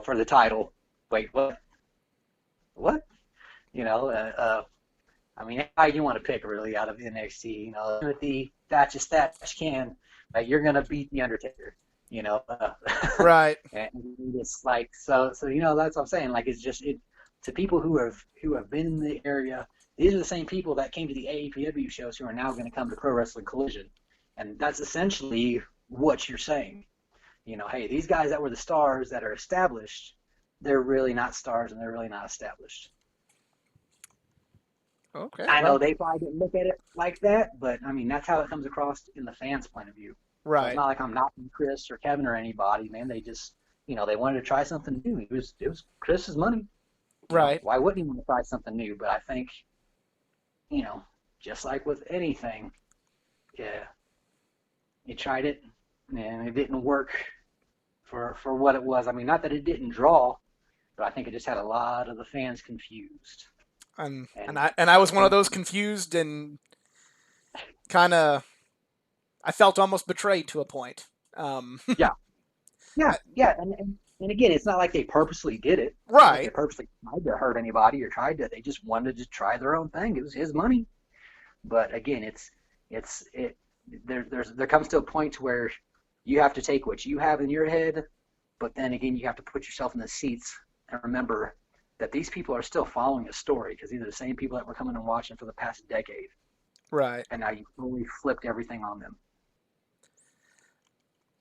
for the title. Wait, what? What? I mean, how you want to pick really out of NXT? Timothy Thatch can, you're going to beat the Undertaker. Right. And it's like so. That's what I'm saying. Like, it's just to people who have been in the area. These are the same people that came to the AAPW shows who are now going to come to Pro Wrestling Collision, and that's essentially what you're saying. hey, these guys that were the stars that are established, they're really not stars and they're really not established. Okay, I know well, they probably didn't look at it like that, but I mean, that's how it comes across in the fans' point of view. So it's right, not like I'm knocking Chris or Kevin or anybody, man. They just, they wanted to try something new. It was Chris's money. right. Why wouldn't he want to try something new? But I think, you know, just like with anything, yeah, you tried it and it didn't work for what it was. I mean, not that it didn't draw, but I think it just had a lot of the fans confused. And And and I was one of those confused and kind of I felt almost betrayed to a point. yeah, yeah, yeah. And again, it's not like they purposely did it. It's not like they right, purposely tried to hurt anybody or tried to. They just wanted to try their own thing. It was his money. But again, it there comes to a point where you have to take what you have in your head, but then again, you have to put yourself in the seats and remember that these people are still following a story because these are the same people that were coming and watching for the past decade, right. and now you fully flipped everything on them.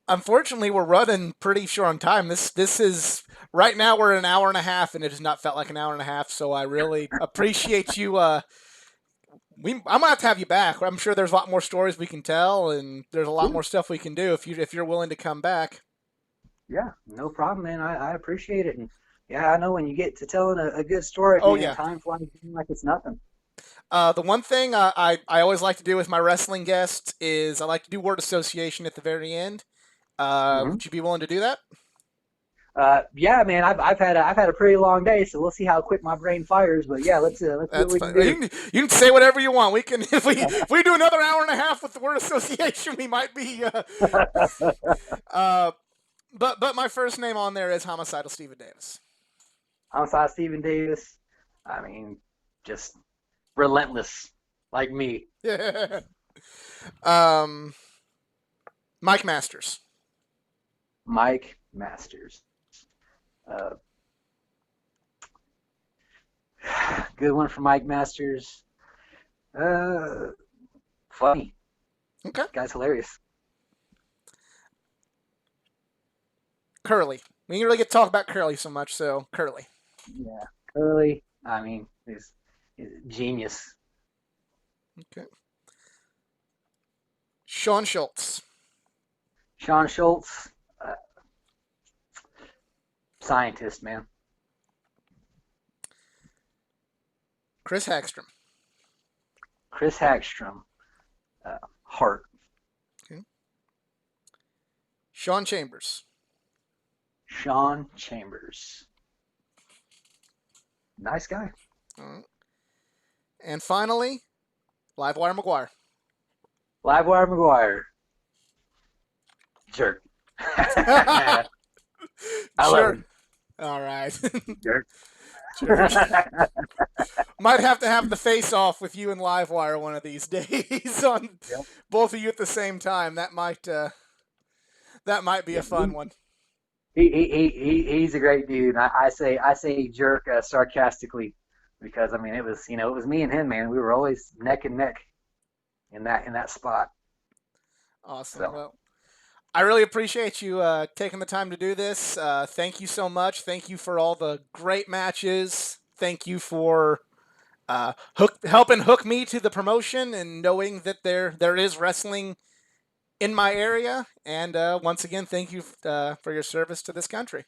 Unfortunately, we're running pretty short on time. This is right now we're at an hour and a half, and it has not felt like an hour and a half. So I really appreciate you. I'm gonna have to have you back. I'm sure there's a lot more stories we can tell, and there's a lot Yeah, more stuff we can do if you're willing to come back. yeah, no problem, man. I appreciate it, and yeah, I know when you get to telling a good story, Oh man, yeah. time flies like it's nothing. The one thing I always like to do with my wrestling guests is I like to do word association at the very end. Hmm. Would you be willing to do that? Yeah, man, I've had a pretty long day, so we'll see how quick my brain fires. But yeah, let's see what That's we can fine. do. You can say whatever you want. We can if we do another hour and a half with the word association, we might be. Uh, but my first name on there is homicidal Stephen Davis. I'm sorry, Stephen Davis. I mean, just relentless, like me. Yeah. um, Mike Masters. Mike Masters. Uh, good one for Mike Masters. Uh, funny. Okay. Guy's hilarious. Curly. We didn't really get to talk about Curly so much, so Curly. Yeah. Curly. I mean, he's genius. Okay. Sean Schultz. Sean Schultz, uh, scientist, man. Chris Hagstrom. Chris Hagstrom, heart. Okay. Sean Chambers. Sean Chambers, nice guy. All right. And finally, Livewire McGuire. Livewire McGuire, jerk. I love Sure. him, All right. jerk. Sure. Might have to have the face off with you and Livewire one of these days on Yep. both of you at the same time. That might be a Yeah, fun one. he's a great dude. I say jerk sarcastically because I mean it was me and him, man. We were always neck and neck in that spot. Awesome. So Well, I really appreciate you taking the time to do this. Thank you so much. Thank you for all the great matches. Thank you for helping hook me to the promotion and knowing that there is wrestling in my area. And once again, thank you for your service to this country.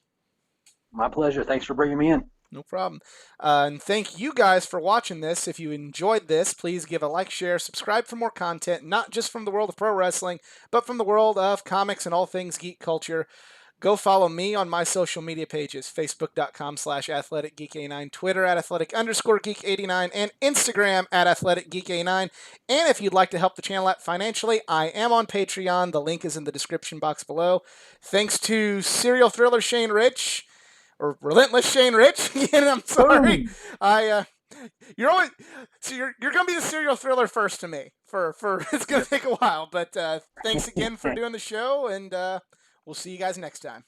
my pleasure. Thanks for bringing me in. No problem. And thank you guys for watching this. If you enjoyed this, please give a like, share, subscribe for more content, not just from the world of pro wrestling, but from the world of comics and all things geek culture. Go follow me on my social media pages, facebook.com/athleticgeek89, Twitter at athletic_geek89, and Instagram at athleticgeek89. And if you'd like to help the channel out financially, I am on Patreon. The link is in the description box below. Thanks to Serial Thriller Shane Rich, or Relentless Shane Rich. Again, I'm sorry. Boom. I you're always so you're gonna be the serial thriller first to me. For it's gonna take a while, but thanks again for doing the show, and we'll see you guys next time.